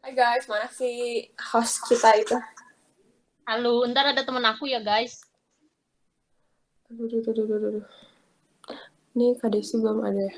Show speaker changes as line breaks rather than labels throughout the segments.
Hai guys, mana si host kita itu?
Halo, ntar ada temen aku ya guys.
Aduh. Nih Kak Desi belum ada ya.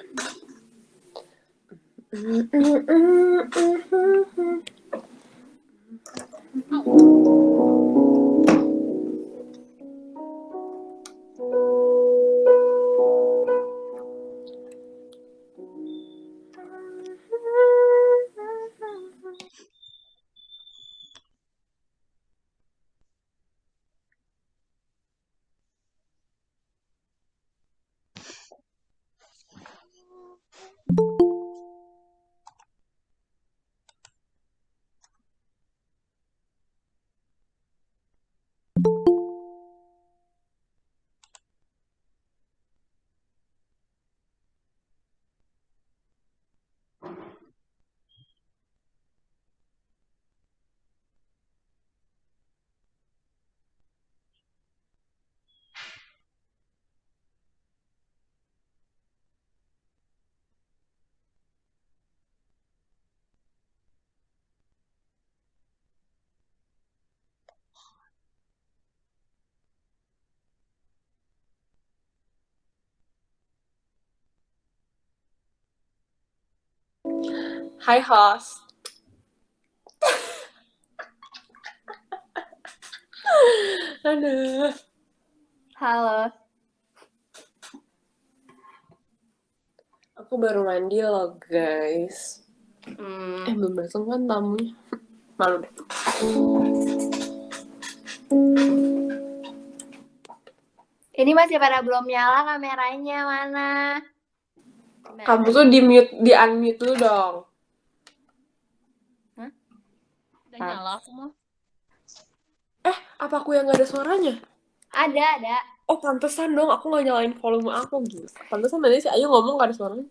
Hai host. Aduh.
Halo.
Aku baru mandi loh guys. Belum datang kan tamunya. Malu deh.
Ini masih pada belum nyala kameranya, mana?
Kamu tuh di unmute dulu dong.
Hah?
Udah nyala aku mah.
Apa aku yang gak ada suaranya?
Ada.
Oh pantesan dong, aku gak nyalain volume aku gitu. Pantesan tadi si Ayu ngomong gak ada suaranya.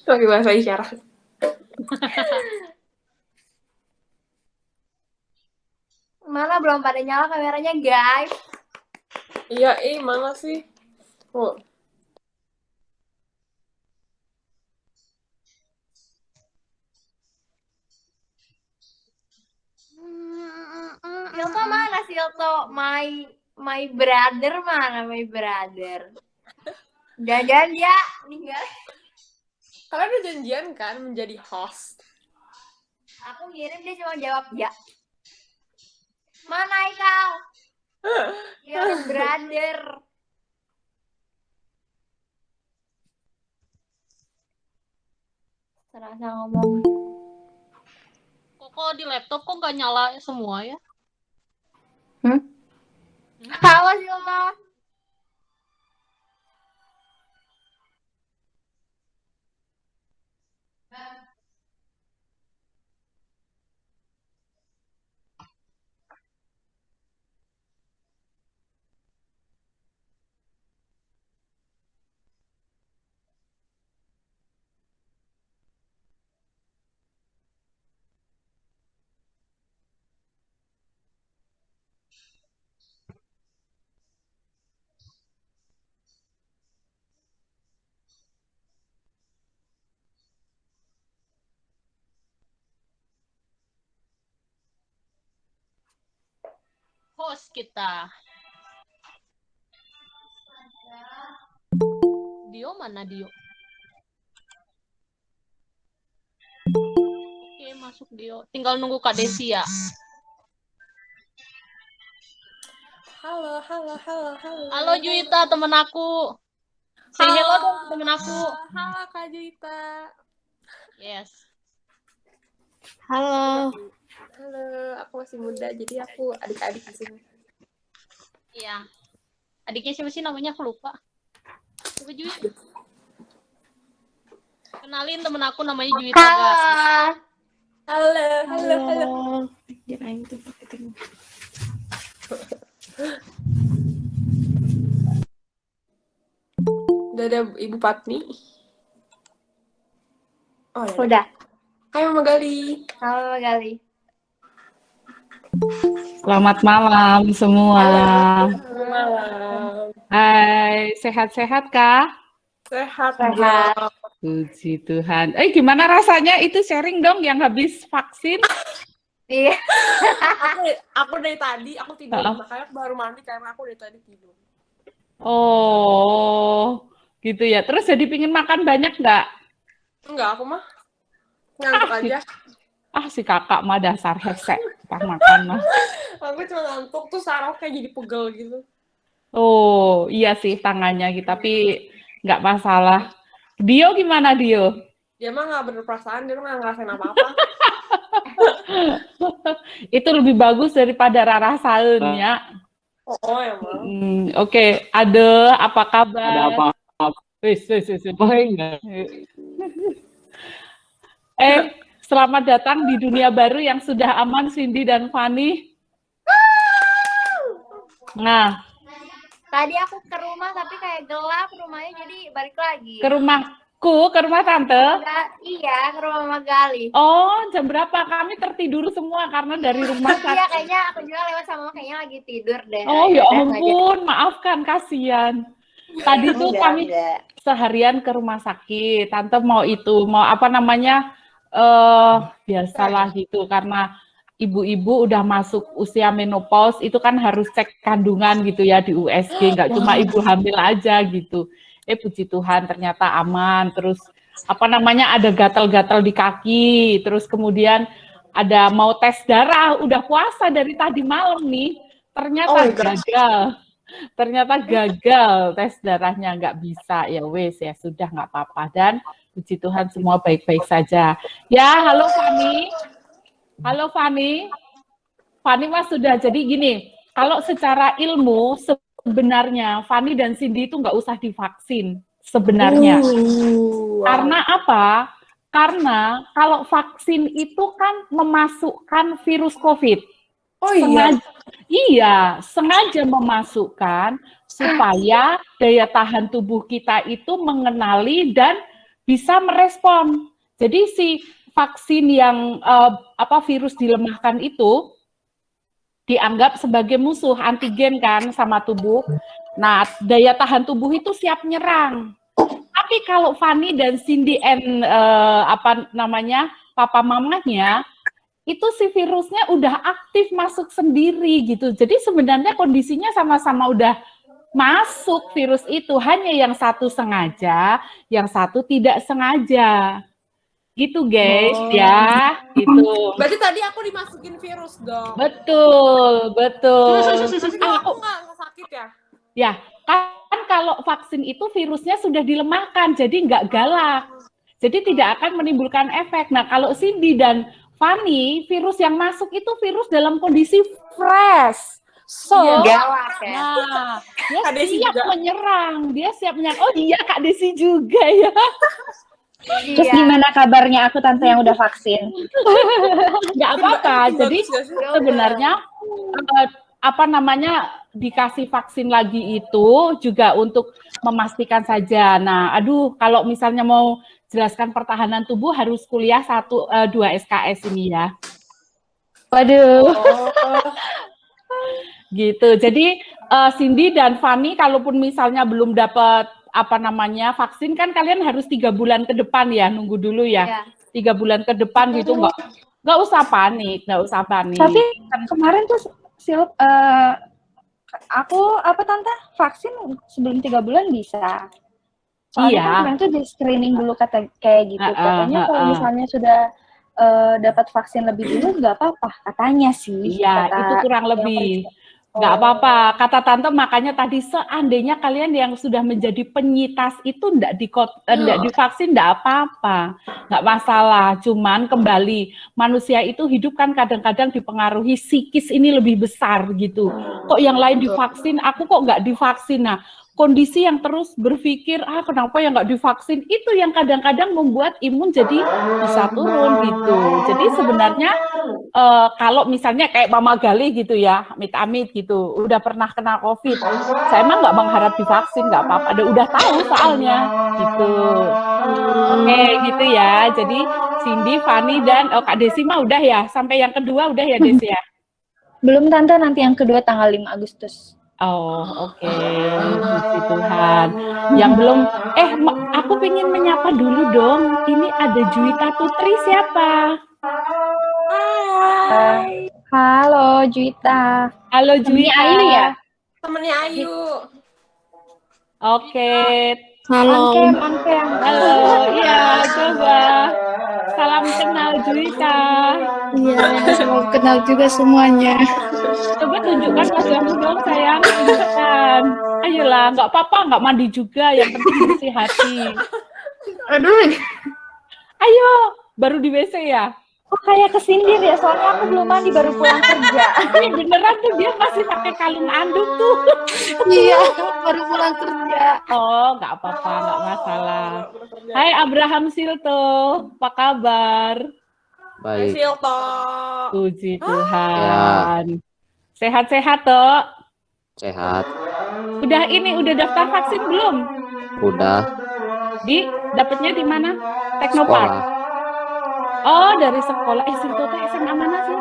Lagi bahasa isyarat.
Mana belum pada nyala kameranya, guys?
Iya, mana sih? Oh.
Silto mana Silto? My brother mana my brother? Jangan dia meninggal.
Kalian udah janjian kan menjadi host?
Aku ngirim dia cuma jawab ya. Mana Ikal? Your brother. Terasa ngomong.
Kok di laptop kok nggak nyala semua ya?
Halo Silto.
Host kita. Dio mana Dio? Oke, masuk Dio. Tinggal nunggu Kak Desi ya.
Halo.
Halo Juwita, temen aku. Say hello dong temen aku.
Halo Kak Juwita.
Yes.
Halo.
Halo, aku masih muda, jadi aku adik-adik di sini.
Iya. Adiknya siapa sih namanya? Aku lupa. Coba Juwita. Kenalin temen aku namanya Juwita, guys.
Halo.
Jangan itu pakai
Udah ada Ibu Patmi. Oh, ya.
Udah.
Hai Mama Gali.
Halo Gali.
Selamat malam semua.
Malam.
Hai, sehat-sehat kah?
Sehat.
Puji Tuhan. Gimana rasanya itu sharing dong yang habis vaksin?
Iya.
Aku dari tadi aku tidur, makanya aku baru mandi karena aku dari tadi tidur.
Oh, gitu ya. Terus jadi pingin makan banyak nggak?
Enggak, aku mah ngantuk aja.
Si kakak mah dasar hesek, pas makan mah.
Aku cuma ngantuk tuh saraf kayak jadi pegel gitu.
Oh, iya sih tangannya gitu, tapi nggak masalah. Dio gimana Dio?
Dia mah nggak berperasaan, dia mah nggak ngerasain apa-apa.
Itu lebih bagus daripada Rara Saun ya.
Oh emang.
Oke. Ade, apa kabar?
Ada apa?
Wis.
Baik.
Selamat datang di dunia baru yang sudah aman, Cindy dan Fanny. Nah,
Tadi aku ke rumah tapi kayak gelap rumahnya, jadi balik lagi.
ke rumahku, ke rumah tante.
Iya, ke rumah Mama Gali.
Oh, jam berapa? Kami tertidur semua karena dari rumah.
Iya, kayaknya aku juga lewat sama kayaknya lagi tidur deh.
Oh ya ampun, maafkan, kasihan. Tadi tuh kami seharian ke rumah sakit. Tante mau apa namanya? Biasalah gitu, karena ibu-ibu udah masuk usia menopause itu kan harus cek kandungan gitu ya di USG, nggak cuma ibu hamil aja gitu. Puji Tuhan ternyata aman. Terus apa namanya, ada gatal-gatal di kaki, terus kemudian ada mau tes darah, udah puasa dari tadi malam nih, ternyata gagal tes darahnya, nggak bisa. Ya wes, ya sudah, nggak apa-apa, dan puji Tuhan semua baik-baik saja. Ya, halo Fanny. Halo Fanny. Fanny mas sudah, jadi gini, kalau secara ilmu sebenarnya Fanny dan Cindy itu nggak usah divaksin sebenarnya. Karena apa? Karena kalau vaksin itu kan memasukkan virus COVID.
Oh iya?
Sengaja memasukkan supaya daya tahan tubuh kita itu mengenali dan bisa merespon. Jadi si vaksin yang virus dilemahkan itu dianggap sebagai musuh antigen kan sama tubuh. Nah, daya tahan tubuh itu siap nyerang. Tapi kalau Fanny dan Cindy papa mamanya, itu si virusnya udah aktif masuk sendiri gitu. Jadi sebenarnya kondisinya sama-sama udah masuk virus itu, hanya yang satu sengaja, yang satu tidak sengaja. Gitu guys, ya, gitu.
Berarti tadi aku dimasukin virus dong.
Betul.
Aku nggak sakit ya?
Ya, kan kalau vaksin itu virusnya sudah dilemahkan, jadi nggak galak. Jadi tidak akan menimbulkan efek. Nah, kalau Cindy dan Fanny, virus yang masuk itu virus dalam kondisi fresh. So,
galak ya.
Nah, dia
Kak Desi
siap
juga
menyerang. Oh iya, Kak Desi juga ya.
Terus gimana kabarnya aku tante yang udah vaksin?
Nggak apa-apa. Jadi sebenarnya dikasih vaksin lagi itu juga untuk memastikan saja. Nah, kalau misalnya mau jelaskan pertahanan tubuh harus kuliah 1-2 SKS ini ya.
Waduh.
Gitu. Jadi Cindy dan Fanny kalaupun misalnya belum dapat vaksin, kan kalian harus 3 bulan ke depan ya, nunggu dulu ya. 3 bulan ke depan gitu, nggak usah panik.
Tapi kemarin tuh aku tante vaksin sebelum 3 bulan bisa. Soalnya kan kemarin tuh di screening dulu kayak gitu. Katanya kalau misalnya sudah dapat vaksin lebih dulu nggak apa-apa, katanya sih.
Iya, itu kurang lebih. Nggak apa-apa, kata tante, makanya tadi seandainya kalian yang sudah menjadi penyintas itu nggak divaksin nggak apa-apa, nggak masalah. Cuman kembali, manusia itu hidup kan kadang-kadang dipengaruhi psikis ini lebih besar gitu. Kok yang lain divaksin, aku kok nggak divaksin? Nah, kondisi yang terus berpikir, kenapa yang nggak divaksin, itu yang kadang-kadang membuat imun jadi bisa turun gitu. Jadi sebenarnya kalau misalnya kayak Mama Gali gitu ya, amit-amit gitu, udah pernah kena COVID, saya emang nggak mengharap divaksin, nggak apa-apa, udah tahu soalnya gitu. Oke, gitu ya. Jadi Cindy, Fanny, dan Kak Desi mah udah ya, sampai yang kedua udah ya Desi ya?
Belum tante, nanti yang kedua tanggal 5 Agustus.
Oh, oke. Puji Tuhan. Yang belum, aku pengen menyapa dulu dong. Ini ada Juwita Putri siapa?
Halo Juwita.
Halo
Temennya
Juwita.
Ayu ya?
Temennya Ayu.
Oke.
Mangkem, mangkem.
Halo, iya coba. Salam kenal Juwita.
Iya, semoga kenal juga semuanya.
Coba tunjukkan wajahmu dong sayang. Tunjukkan. Ayolah, nggak apa-apa, nggak mandi juga. Yang penting bersih hati.
Aduh,
Ayo, baru di WC ya?
Oh kayak kesindir ya, soalnya aku belum mandi baru pulang kerja.
Ini beneran tuh dia masih pakai kalung anduk tuh.
iya, baru pulang kerja.
Oh, nggak apa-apa, nggak masalah. Hai Abraham Silto, apa kabar?
Baik,
Silto.
Puji Tuhan. Sehat-sehat toh?
sehat.
Udah daftar vaksin belum?
Udah
Dapatnya di mana?
sekolah.
Teknopark. Oh, dari sekolah. Silto teh SMA mana sih?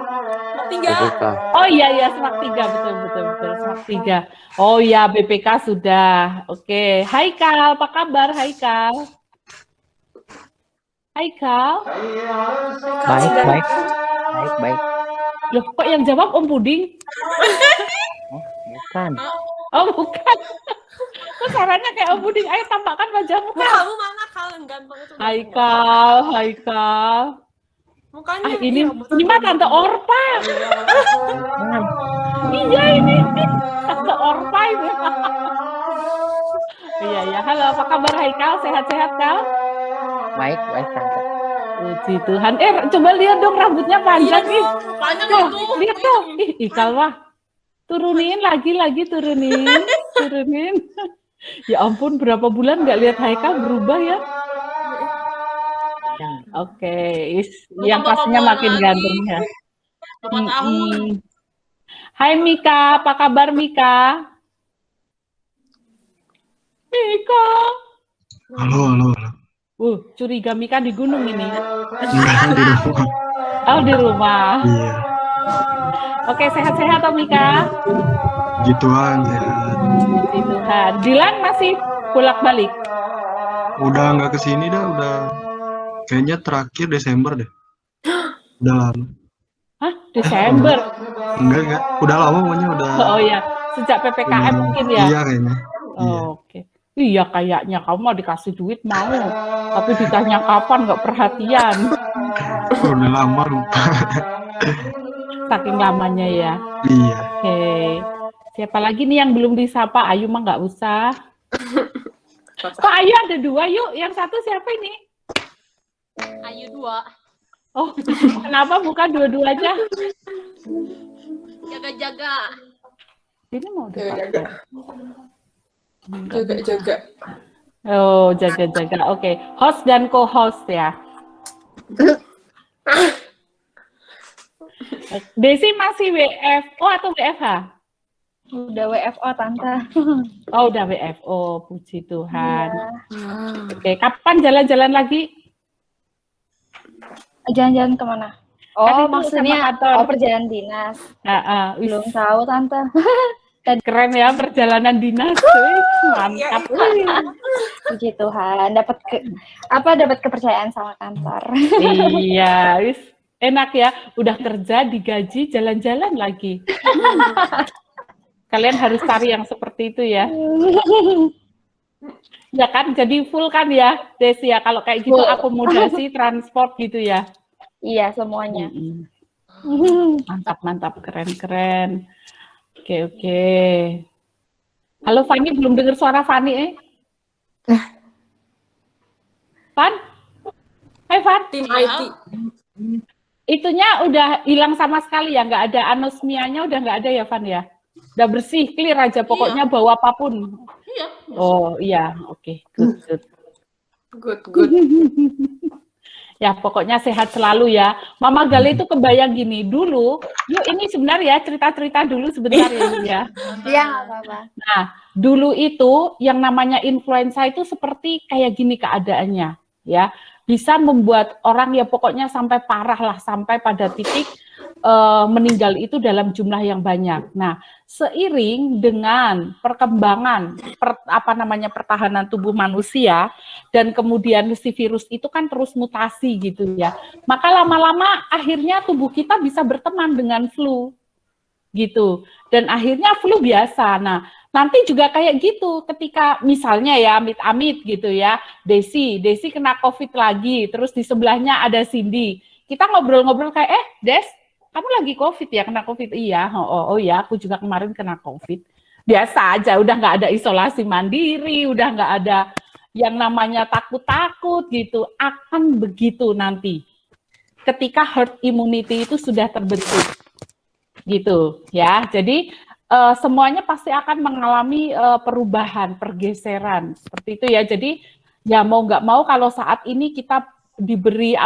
BPK.
Oh iya Semak 3, betul Semak 3. Oh iya BPK sudah. Oke. Hai Kal, apa kabar? Hai Kal.
Baik.
Loh, kok yang jawab Om Puding?
Bukan.
Oh bukan. Kok suaranya kayak Om Puding? Ayo tampakkan wajahmu Kal.
Kamu mana Kal yang ganteng itu?
Hai Kal.
Mukanya
Ini
iya,
mah Tante Orpa. Iya ini Tante Orpa ini. Iya. Halo, apa kabar Haikal? Sehat-sehat Kal?
Baik, Tante.
Puji Tuhan. Coba lihat dong rambutnya panjang nih.
mukanya
Tuh,
gitu.
lihat tuh. Ikal mah. Turunin lagi turunin. Ya ampun, berapa bulan nggak lihat Haikal berubah ya? Oke, yang pastinya makin ganteng ya. Hai Mika, apa kabar Mika? Mika.
Halo.
Curiga Mika di gunung ini.
Enggak, di rumah.
Oh, di rumah.
Iya.
Oke, sehat-sehat Om Mika.
Gituan, sehat.
Puji Tuhan. Dilan masih bolak-balik.
Udah nggak kesini dah, udah. Kayaknya terakhir Desember deh. Udah lama.
Hah? Desember?
Enggak. Udah lama pokoknya udah.
Oh iya, sejak PPKM mungkin ya?
Iya kayaknya. Iya.
Oke. Iya kayaknya kamu mau dikasih duit mau, tapi ditanya kapan nggak perhatian.
Udah lama lupa.
Saking lamanya ya.
Iya.
Oke. Siapa lagi nih yang belum disapa? Ayu mah nggak usah. Kok Ayu ada 2 yuk? Yang satu siapa ini?
Ayu 2.
Oh, kenapa bukan dua-duanya?
Jaga-jaga.
Ini mau
Jaga.
Oh, jaga-jaga. Oke. Host dan co-host ya. Desi masih WFO atau WFH?
Udah WFO Tante.
Oh, udah WFO. Puji Tuhan. Oke, kapan jalan-jalan lagi?
Jalan-jalan kemana?
Kan
Oh,
itu
maksudnya
sama kantor.
perjalanan dinas.
Wis,
Belum tahu Tante.
keren ya perjalanan dinas. Mantap.
Puji Tuhan, dapat kepercayaan sama kantor.
Iya, wis enak ya. Udah kerja, digaji, jalan-jalan lagi. Kalian harus cari yang seperti itu ya. Ya kan, jadi full kan ya, Desi ya. Kalau kayak gitu akomodasi, transport gitu ya.
Iya, semuanya.
Mantap, keren. Oke. Halo Fani, belum dengar suara Fani Fan? Hai Fan.
Tim IT.
Itunya udah hilang sama sekali ya, nggak ada anosmianya, udah nggak ada ya Van ya? Udah bersih, clear aja, pokoknya bawa apapun.
Iya.
Oh iya, oke, good.
Good.
Ya pokoknya sehat selalu ya. Mama Gali itu kebayang gini, dulu, yuk ini sebenarnya cerita-cerita dulu sebentar ya.
Iya, nggak apa-apa.
Nah, dulu itu yang namanya influenza itu seperti kayak gini keadaannya, ya. Bisa membuat orang ya pokoknya sampai parah lah, sampai pada titik meninggal itu dalam jumlah yang banyak. Nah, seiring dengan perkembangan pertahanan tubuh manusia dan kemudian si virus itu kan terus mutasi gitu ya. Maka lama-lama akhirnya tubuh kita bisa berteman dengan flu gitu. Dan akhirnya flu biasa. Nah, nanti juga kayak gitu ketika misalnya ya amit-amit gitu ya, Desi kena COVID lagi, terus di sebelahnya ada Cindy. Kita ngobrol-ngobrol kayak, Des, kamu lagi COVID ya, kena COVID? Iya, oh ya, aku juga kemarin kena COVID. Biasa aja, udah nggak ada isolasi mandiri, udah nggak ada yang namanya takut-takut gitu. Akan begitu nanti, ketika herd immunity itu sudah terbentuk. Gitu ya, jadi semuanya pasti akan mengalami perubahan, pergeseran, seperti itu ya. Jadi ya mau nggak mau kalau saat ini kita diberi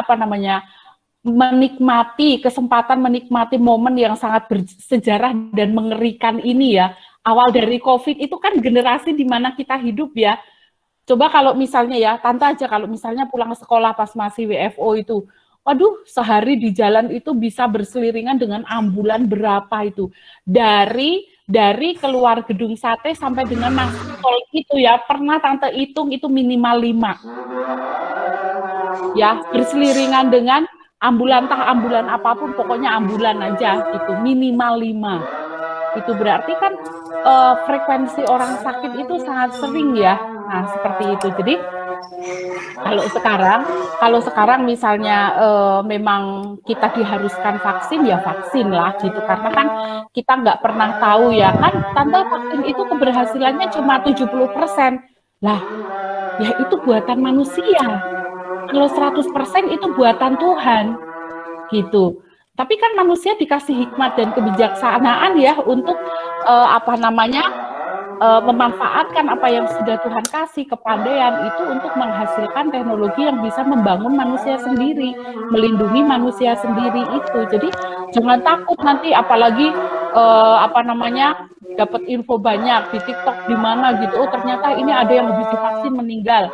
kesempatan menikmati momen yang sangat bersejarah dan mengerikan ini ya. Awal dari COVID itu kan generasi di mana kita hidup ya. Coba kalau misalnya ya, Tante aja kalau misalnya pulang sekolah pas masih WFO itu, waduh, sehari di jalan itu bisa berseliringan dengan ambulan berapa itu. Dari keluar gedung sate sampai dengan masuk tol itu ya, pernah Tante hitung itu minimal 5. Ya, berseliringan dengan ambulan apapun, pokoknya ambulan aja gitu, minimal 5. Itu berarti kan frekuensi orang sakit itu sangat sering ya. Nah, seperti itu. Jadi kalau sekarang misalnya memang kita diharuskan vaksin, ya vaksin lah gitu. Karena kan kita nggak pernah tahu ya kan, Tante, vaksin itu keberhasilannya cuma 70%. Lah, ya itu buatan manusia. Kalau 100% itu buatan Tuhan, gitu. Tapi kan manusia dikasih hikmat dan kebijaksanaan ya untuk memanfaatkan apa yang sudah Tuhan kasih, kepandaian itu untuk menghasilkan teknologi yang bisa membangun manusia sendiri, melindungi manusia sendiri itu. Jadi jangan takut nanti, apalagi dapat info banyak di TikTok di mana gitu, oh ternyata ini ada yang habis divaksin meninggal.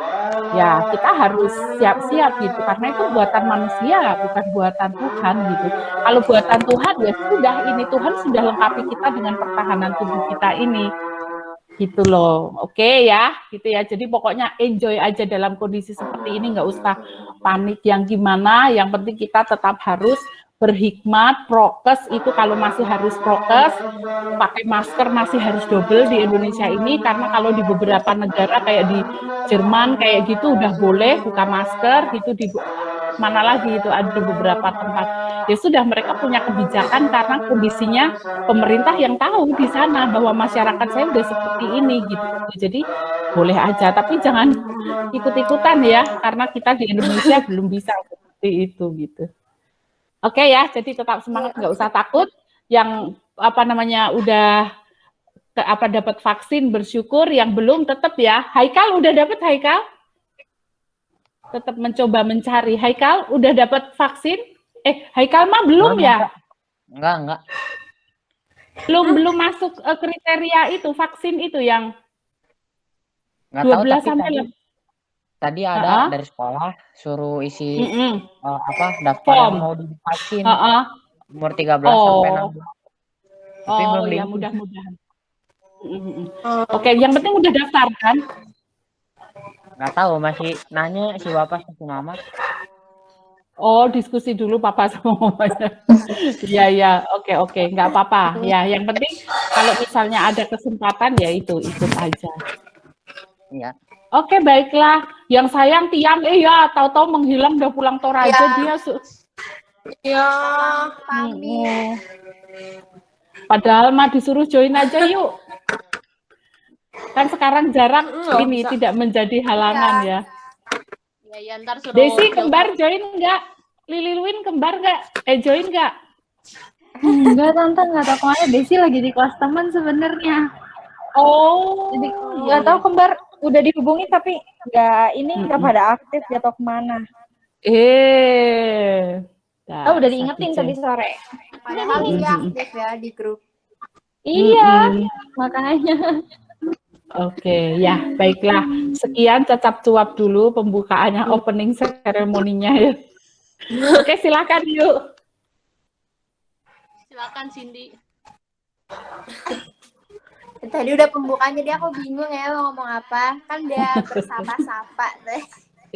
Ya kita harus siap-siap gitu, karena itu buatan manusia, bukan buatan Tuhan gitu. Kalau buatan Tuhan ya sudah, ini Tuhan sudah lengkapi kita dengan pertahanan tubuh kita ini. Gitu loh, oke ya, gitu ya. Jadi pokoknya enjoy aja dalam kondisi seperti ini, nggak usah panik yang gimana. Yang penting kita tetap harus berhikmat, prokes itu kalau masih harus prokes, pakai masker masih harus double di Indonesia ini, karena kalau di beberapa negara kayak di Jerman kayak gitu udah boleh buka masker gitu, di mana lagi itu ada beberapa tempat. Ya sudah, mereka punya kebijakan karena kondisinya pemerintah yang tahu di sana bahwa masyarakat saya udah seperti ini gitu. Jadi boleh aja, tapi jangan ikut-ikutan ya, karena kita di Indonesia belum bisa seperti itu gitu. Oke ya, jadi tetap semangat, nggak usah takut. Yang udah dapat vaksin bersyukur, yang belum tetap ya. Haikal udah dapat, Haikal? Tetap mencoba mencari. Haikal udah dapat vaksin? Haikal mah belum ya?
Enggak.
Belum masuk kriteria itu, vaksin itu yang 12 sampai
tadi ada dari sekolah suruh isi daftar yang mau divaksin umur 13 sampai 16. Tapi belum
ya mudah-mudahan. Oke, yang penting udah daftar kan?
Nggak tahu, masih nanya si Bapak si Mama.
Oh, diskusi dulu Papa sama Mamanya. Iya, oke, nggak apa-apa. Ya, yang penting kalau misalnya ada kesempatan ya itu ikut aja.
Iya.
Oke, baiklah. Yang sayang Tiang, ya tahu-tahu menghilang, udah pulang Toraja dia.
Ya, pamit.
Padahal mah disuruh join aja yuk. Kan sekarang jarang ini bisa. Tidak menjadi halangan ya.
Ya, ntar suruh
Desi kembar join enggak? Lili Luin kembar enggak? Join enggak?
Enggak, Tante, enggak tahu kemana. Desi lagi di kelas teman sebenarnya.
Oh.
Jadi enggak tahu kembar udah dihubungi tapi enggak pada aktif, enggak tahu kemana. Udah diingetin tadi sore.
Padahal enggak aktif ya di grup.
Iya, makanya.
Oke, ya baiklah. Sekian cacap cuap dulu pembukaannya, opening seremoninya ya. Oke, silakan yuk.
Silakan Cindy.
Tadi udah pembukaan jadi aku bingung ya mau ngomong apa. Kan udah bersapa-sapa deh.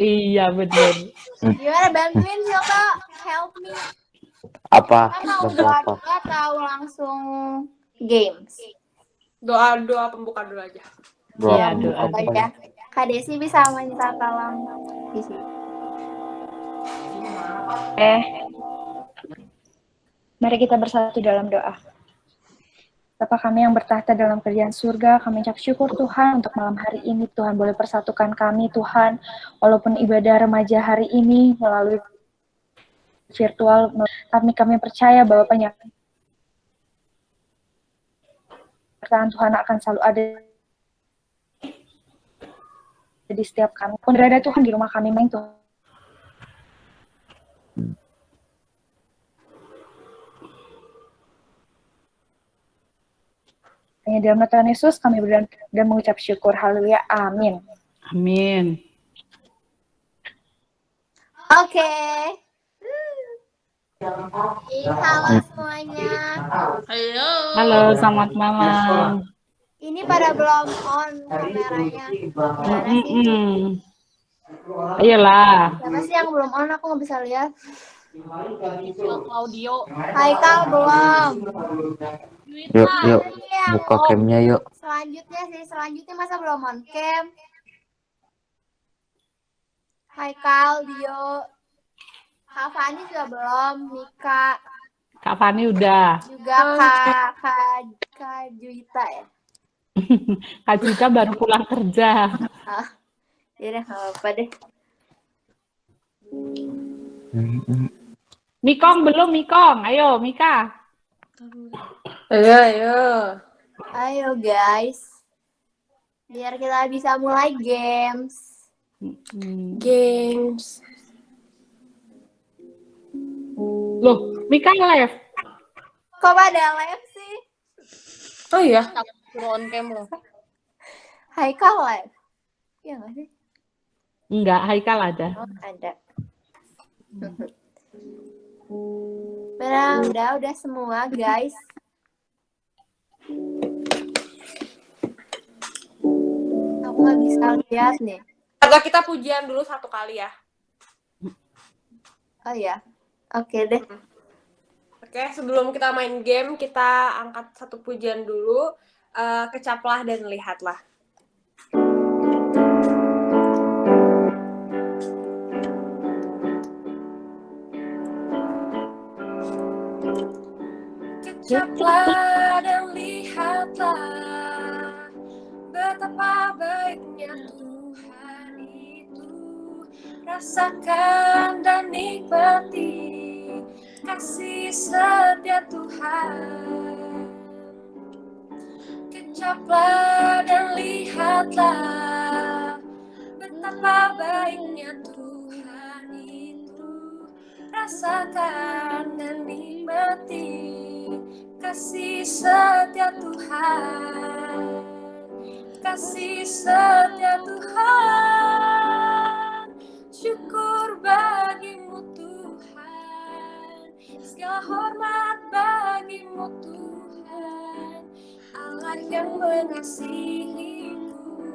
Iya benar.
Gimana bantuin Silto? Help me.
Apa?
Kan mau
Bantu apa?
doa atau langsung games?
Doa pembuka dulu aja.
Iya,
Buka
doa.
apa ya?
Kak Desi bisa minta tolong di sini.
Mari kita bersatu dalam doa. Bapa kami yang bertahta dalam kerajaan surga, kami ucap syukur Tuhan untuk malam hari ini. Tuhan boleh persatukan kami Tuhan, walaupun ibadah remaja hari ini melalui virtual, tapi kami percaya bahwa penyertaan Tuhan akan selalu ada di setiap kami. Pun berada Tuhan di rumah kami, main Tuhan. Hanya dalam nama Tuhan Yesus kami berdoa dan mengucap syukur. Haleluya. Amin.
Amin.
Oke. Halo semuanya.
Halo, selamat malam.
Ini pada belum on kameranya. Gimana sih?
Ayolah.
Siapa sih yang belum on? Aku nggak bisa lihat.
Claudio.
Haikal belum.
Yuk, buka camnya yuk.
Selanjutnya masa belum on cam? Haikal, Dio, Kak Fani juga belum, Mika.
Kak Fani udah.
Juga Kak Juita ya.
Kak Juita baru pulang kerja.
Ya udah, nggak apa-apa deh.
Mikong belum, Mikong. Ayo, Mika.
Ayo guys. Biar kita bisa mulai games.
Loh, Mika live.
Kok pada live sih?
Oh iya.
On cam loh.
Haikal live. Iya nggak sih?
Enggak, Haikal ada.
Oh, ada. Udah semua guys. Aku nggak bisa lihat nih.
Agak kita pujian dulu satu kali ya.
Oh ya, oke deh.
Oke, sebelum kita main game, kita angkat satu pujian dulu. Kecaplah dan lihatlah. Kecaplah dan lihatlah betapa baiknya Tuhan itu. Rasakan dan nikmati kasih setia Tuhan. Kecaplah dan lihatlah betapa baiknya Tuhan itu. Rasakan dan nikmati kasih setia Tuhan. Kasih setia Tuhan. Syukur bagimu Tuhan. Segala hormat bagimu Tuhan. Allah yang mengasihiku,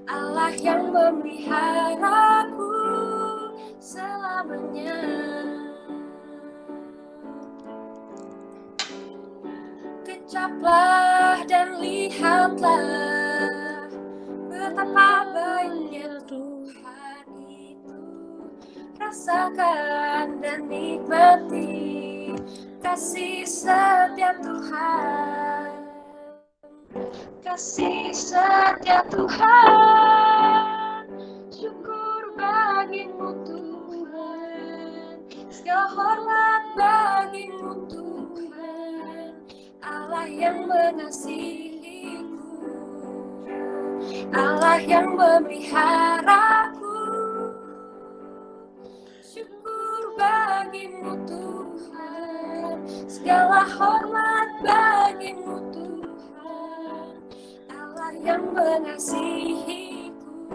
Allah yang memeliharaku selamanya. Kecaplah dan lihatlah betapa baiknya Tuhan itu. Rasakan dan nikmati kasih setia Tuhan. Kasih setia Tuhan. Syukur bagimu Tuhan. Segala hormat bagimu Tuhan. Allah yang mengasihiku, Allah yang memeliharaku. Syukur bagimu Tuhan. Segala hormat bagimu Tuhan. Allah yang mengasihiku,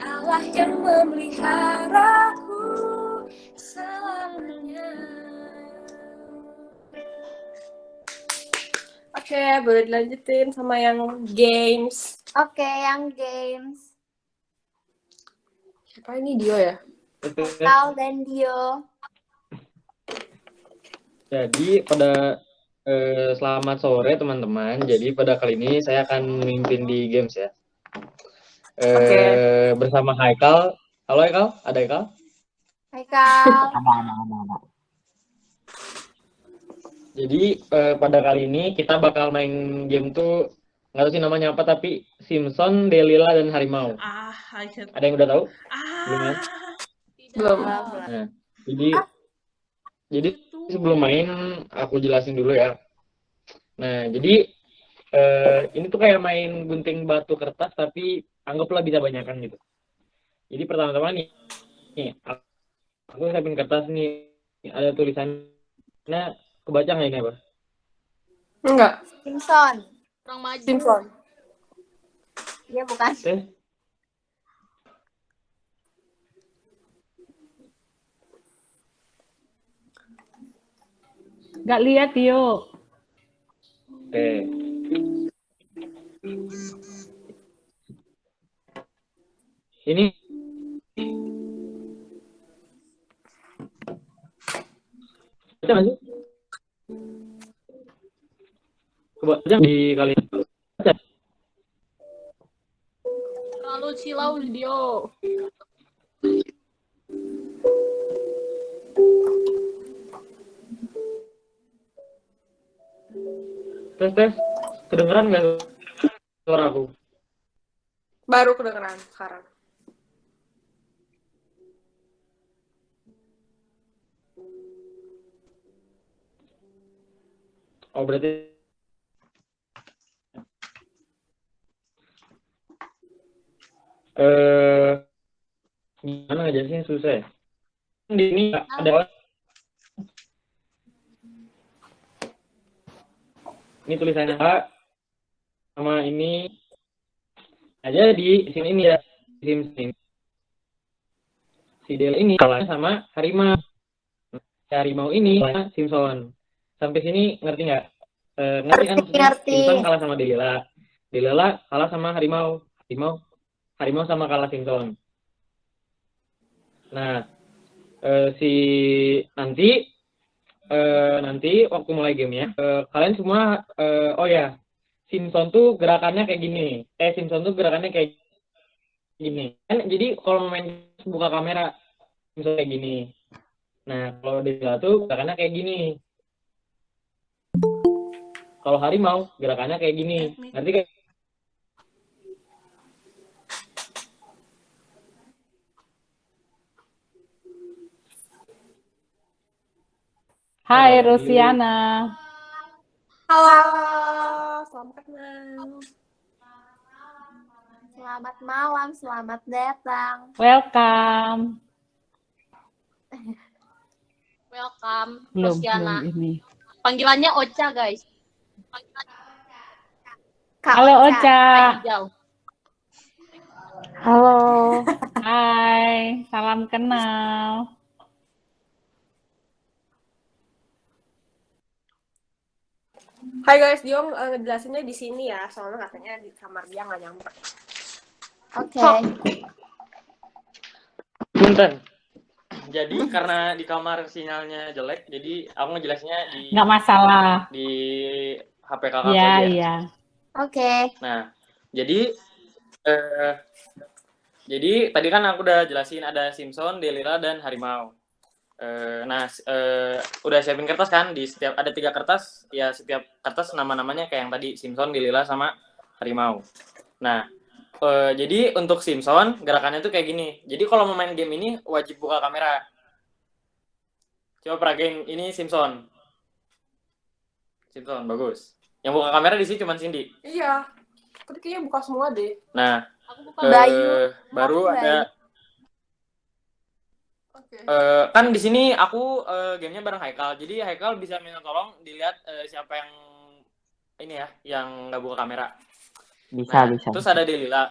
Allah yang memeliharaku selamanya. Oke, boleh dilanjutin sama yang games.
Oke, yang games.
Siapa ini Dio ya?
Haikal dan Dio.
Jadi pada selamat sore teman-teman. Jadi pada kali ini saya akan memimpin di games ya. Bersama Haikal. Halo Haikal, ada Haikal?
Haikal.
Ada.
Jadi pada kali ini kita bakal main game tuh nggak tahu sih namanya apa tapi Simpson, Delila dan Harimau. Ada yang udah tahu? Belum ya?
Belum.
Nah, jadi sebelum main aku jelasin dulu ya. Nah, jadi ini tuh kayak main gunting batu kertas tapi anggaplah bisa banyakan gitu. Jadi pertama-tama nih aku siapin kertas nih, ada tulisannya, kebaca nggak ini apa?
Enggak.
Simpson.
Kurang maju.
Simpson.
Iya bukan.
Nggak lihat, Dio.
Ini baca nggak sih? Kebaca di kali baca.
Terlalu silau Dio.
Tes. Kedengeran nggak suara aku?
Baru kedengeran sekarang.
Oh berarti gimana ngejelasinnya susah ya? Di ini ada ini tulisannya Pak sama ini aja di sini ini ya si Del ini kalahnya sama Harimau. Si Harimau ini Simpson. Sampai sini ngerti nggak? Ngerti kan? Simpson kalah sama Delila. Delila kalah sama Harimau. Harimau sama kalah Simpson. Nah, nanti waktu mulai gamenya, kalian semua, oh ya, Simpson tuh gerakannya kayak gini. Simpson tuh gerakannya kayak gini. Kan jadi kalau main buka kamera, Simpson kayak gini. Nah, kalau Delila tuh gerakannya kayak gini. Kalau Harimau gerakannya kayak gini. Ngerti kayak?
Hai Rusiana.
Halo, selamat kenal.
Selamat malam, selamat datang.
Welcome.
Welcome,
Belum
Rosiana.
ini.
Panggilannya Ocha, guys.
Kak
Halo Ocha.
Hijau.
Halo.
Hai, salam kenal.
Hai guys, Dio ngejelasinnya di sini ya, soalnya katanya di kamar dia nggak nyampe.
Oke.
Punten. Jadi karena di kamar sinyalnya jelek, jadi aku ngejelasinnya di
Nggak masalah.
di HP kakak
Iya,
aja.
iya.
Oke.
Nah, jadi tadi kan aku udah jelasin ada Simpson, Delila dan Harimau. Udah siapin kertas kan, di setiap ada 3 kertas, ya setiap kertas nama-namanya kayak yang tadi Simpson, Delila sama Harimau. Nah, jadi untuk Simpson gerakannya tuh kayak gini. Jadi kalau mau main game ini wajib buka kamera. Coba peragain, ini Simpson. Simpson bagus. Yang buka kamera di sini cuma Cindy.
Iya, tapi kayaknya buka semua deh.
Nah,
Aku bukan
baru ada. Kan di sini aku gamenya bareng Haikal. Jadi Haikal bisa minta tolong dilihat siapa yang ini ya, yang nggak buka kamera.
Bisa.
Terus ada Delila.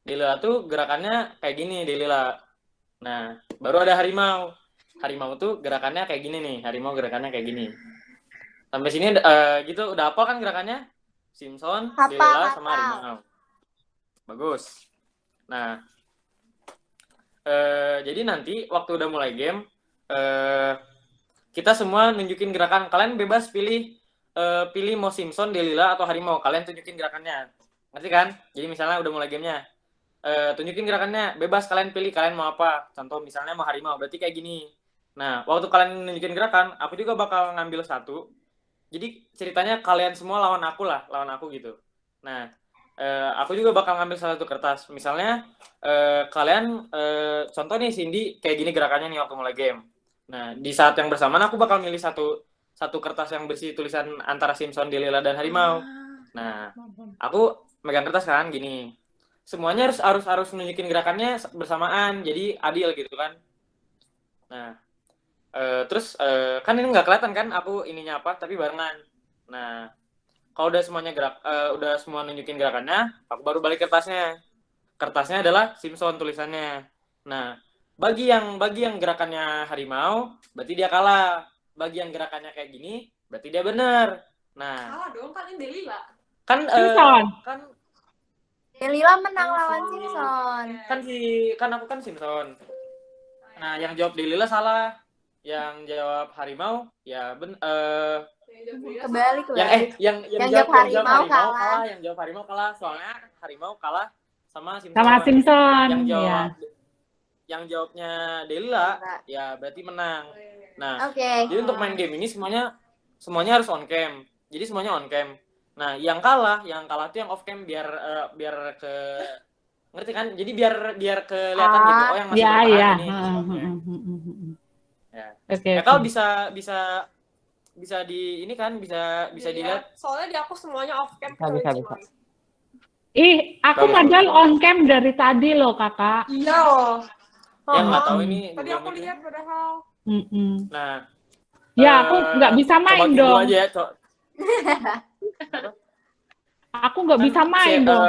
Delila tuh gerakannya kayak gini, Delila. Nah, baru ada Harimau. Harimau tuh gerakannya kayak gini nih. Harimau gerakannya kayak gini. Sampai sini gitu udah hafal kan gerakannya? Simpson,
Hafal,
Delila, sama
hafal.
Harimau. Bagus. Nah, jadi nanti waktu udah mulai game, kita semua nunjukin gerakan. Kalian bebas pilih mau Simpson, Delila, atau Harimau. Kalian tunjukin gerakannya. Ngerti kan? Jadi misalnya udah mulai gamenya. Tunjukin gerakannya. Bebas kalian pilih kalian mau apa. Contoh misalnya mau Harimau. Berarti kayak gini. Nah, waktu kalian nunjukin gerakan, aku juga bakal ngambil satu. Jadi ceritanya kalian semua lawan aku gitu. Nah, aku juga bakal ngambil satu kertas. Misalnya kalian contoh nih Cindy kayak gini gerakannya nih waktu mulai game. Nah, di saat yang bersamaan aku bakal milih satu kertas yang berisi tulisan antara Simpson, Delila, dan Harimau. Nah, aku megang kertas kan gini. Semuanya harus nunjukin gerakannya bersamaan, jadi adil gitu kan. Nah, terus kan ini nggak kelihatan kan aku ininya apa, tapi barengan. Nah, kalau udah semuanya udah semua nunjukin gerakannya, aku baru balik kertasnya. Kertasnya adalah Simpson tulisannya. Nah, bagi yang gerakannya Harimau, berarti dia kalah. Bagi yang gerakannya kayak gini, berarti dia bener. Nah,
Salah dong, kan ini Delila.
kan
Delila menang lawan Simpson.
kan aku kan Simpson. Nah, yang jawab Delila salah. Yang jawab Harimau ya
Kebalik lah.
yang jawab Harimau kalah. Yang jawab Harimau kalah. Soalnya Harimau kalah sama Simpson.
Sama Simpson.
Yang jawabnya Delila ya berarti menang. Nah,
Oke.
jadi untuk main game ini semuanya harus on cam. Jadi semuanya on cam. Nah, yang kalah tuh yang off cam biar ke ngerti kan? Jadi biar kelihatan gitu. Oh, yang masih bertahan ini. Ya. Ekal bisa di ini kan bisa dilihat.
Soalnya di aku semuanya off cam.
Bisa.
Ih, aku padahal on cam dari tadi loh, Kakak.
Iya loh.
Yang nggak tahu ini.
Tadi aku lihat padahal.
Nah, ya aku nggak bisa main dong.
Aja,
Aku nggak bisa main dong.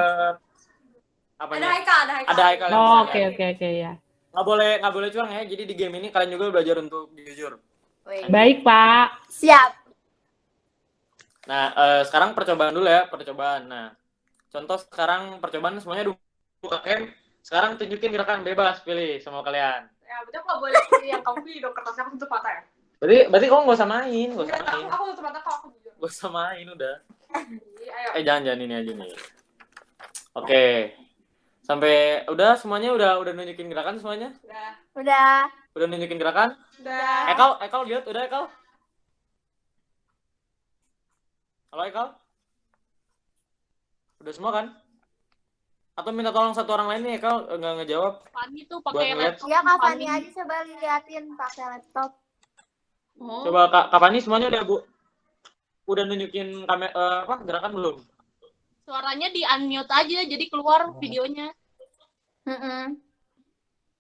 Ada Haikal.
Ada Haikal.
Oh, oke ya.
Nggak boleh curang ya. Jadi di game ini kalian juga belajar untuk jujur.
Baik, Pak.
Siap.
Nah, sekarang percobaan dulu ya, Nah, contoh sekarang percobaan semuanya buka cam. Sekarang tunjukin gerakan bebas, pilih semua kalian.
Ya, berarti aku nggak boleh pilih yang kamu pilih dong, kertasnya aku tutup mata ya?
Berarti kamu nggak usah main,
Aku tutup mata kalau aku jujur.
Nggak usah main, udah.
Ayo.
Jangan ini aja nih. Oke. Sampai udah semuanya udah nunjukin gerakan semuanya?
Udah.
Udah nunjukin gerakan?
Udah.
Ekal lihat udah Ekal? Halo Ekal? Udah semua kan? Atau minta tolong satu orang lain nih Ekal nggak ngejawab?
Fani tuh pakai laptop.
Iya, Kak Fani aja coba liatin pakai laptop.
Coba Kak Fani semuanya udah nunjukin gerakan belum?
Suaranya di unmute aja, jadi keluar videonya.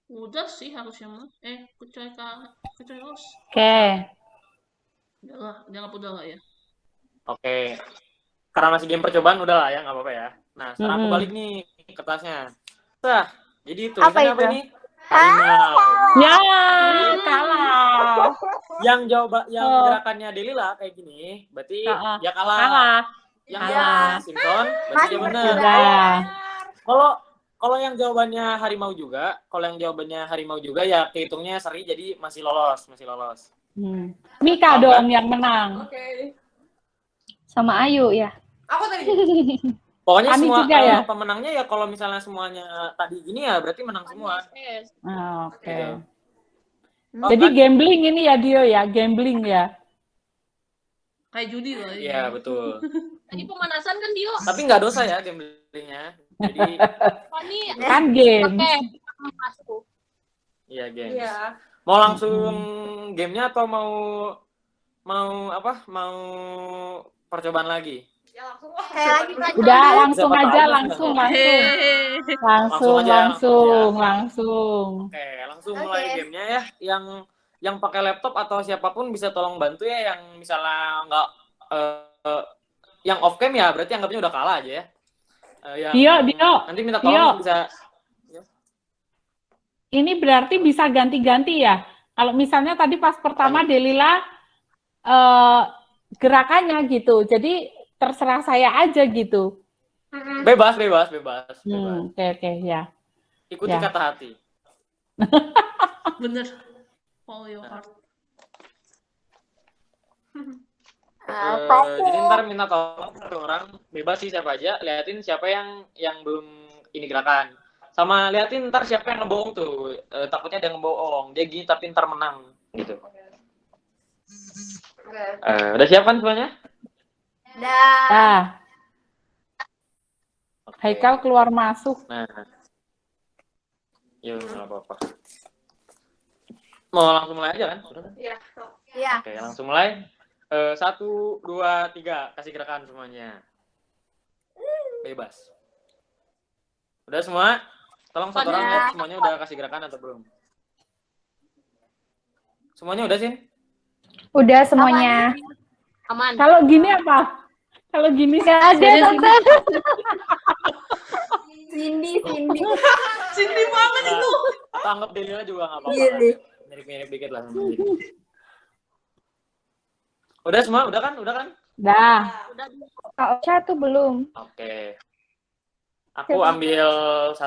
Udah sih harusnya mah. Kucoy host.
Oke.
Udah lah ya.
Oke. Karena masih game percobaan udah lah ya, nggak apa-apa ya. Nah, sekarang aku balik nih kertasnya. Jadi tulisannya apa ini? Harimau.
Ya, kalah.
Yang gerakannya Delila kayak gini, berarti ya kalah. Yang jawabnya Simpson, berarti dia benar. Kalau yang jawabannya Harimau juga, ya kehitungnya seri, jadi masih lolos.
Mika dong yang menang.
Oke.
Sama Ayu ya.
Aku tadi.
Pokoknya
Ani
semua
juga ya?
pemenangnya ya kalau misalnya semuanya tadi gini ya berarti menang semua.
Oke. Jadi gambling ini ya Dio ya, gambling ya.
Kayak judi lah.
Iya betul.
Tadi pemanasan kan Dio.
Tapi nggak dosa ya gamblingnya. Jadi
Fani
kan game.
Iya game.
Iya.
Mau langsung gamenya atau mau percobaan lagi?
Ya langsung.
Udah langsung aja.
Oke, langsung mulai gamenya ya. Yang pakai laptop atau siapapun bisa tolong bantu ya. Yang misalnya nggak yang off cam ya berarti anggapnya udah kalah aja ya.
Dio.
Nanti minta tolong bisa.
Ini berarti bisa ganti-ganti ya. Kalau misalnya tadi pas pertama Delila gerakannya gitu. Jadi terserah saya aja gitu.
Bebas.
Oke, ya.
Ikuti
Ya.
kata hati.
Bener. Follow your heart.
Jadi ntar minta tolong satu orang, bebas sih siapa aja, liatin siapa yang belum ini gerakan. Sama liatin ntar siapa yang ngebohong tuh. Takutnya ada yang ngebohong. Dia gini tapi ntar menang gitu. Udah siap kan semuanya?
Dah.
Haikal keluar masuk.
Nah. Yuk, nggak apa-apa. Mau langsung mulai aja kan? Udah kan?
Iya.
Oke, langsung mulai. 1, 2, 3. Kasih gerakan semuanya. Bebas. Udah semua? Tolong satu orang lihat semuanya udah kasih gerakan atau belum? Semuanya udah sih?
Udah semuanya.
Aman.
Kalau gini apa? Kalau gini
Nggak ada, Tante.
Cindy.
Cindy banget itu.
Atau anggap Delila juga nggak apa-apa.
Iya nih.
Mirip-mirip dikit lah. Sama Cindy. Udah semua? Udah kan?
Dah.
Udah.
Ocha tuh belum.
Oke. Aku ambil 1.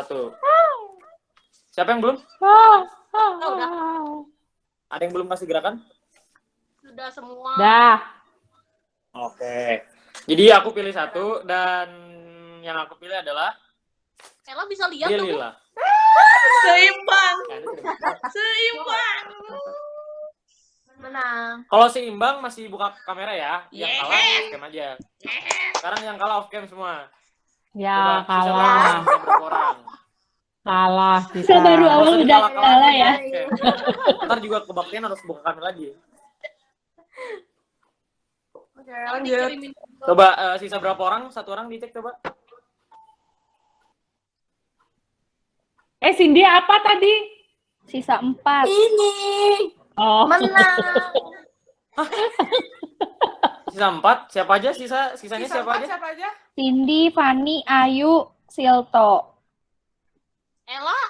Siapa yang belum?
Udah.
Ada yang belum kasih gerakan?
Sudah semua.
Dah.
Oke. Jadi aku pilih 1 dan yang aku pilih adalah
Ella bisa lihat tuh.
Delila.
Seimbang.
Nah,
Seimbang.
Menang.
kalau seimbang masih buka kamera ya. Yang kalah off cam aja. Sekarang yang kalah off cam semua.
Ya,
Coba, sisa
kalah.
berapa orang?
Kalah kita.
Saya baru awal
Maksudnya
udah
kalah
kalah ya.
off cam. Ntar juga kebaktian harus buka kamera lagi.
Oke, lanjut.
Coba sisa berapa orang? 1 orang dicek coba.
Cindy apa tadi?
Sisa 4.
Ini
Oh.
menang.
Sisa 4. Siapa aja sisanya
Sisa
siapa
4
aja?
siapa aja?
Cindy, Fanny, Ayu, Silto.
Ella.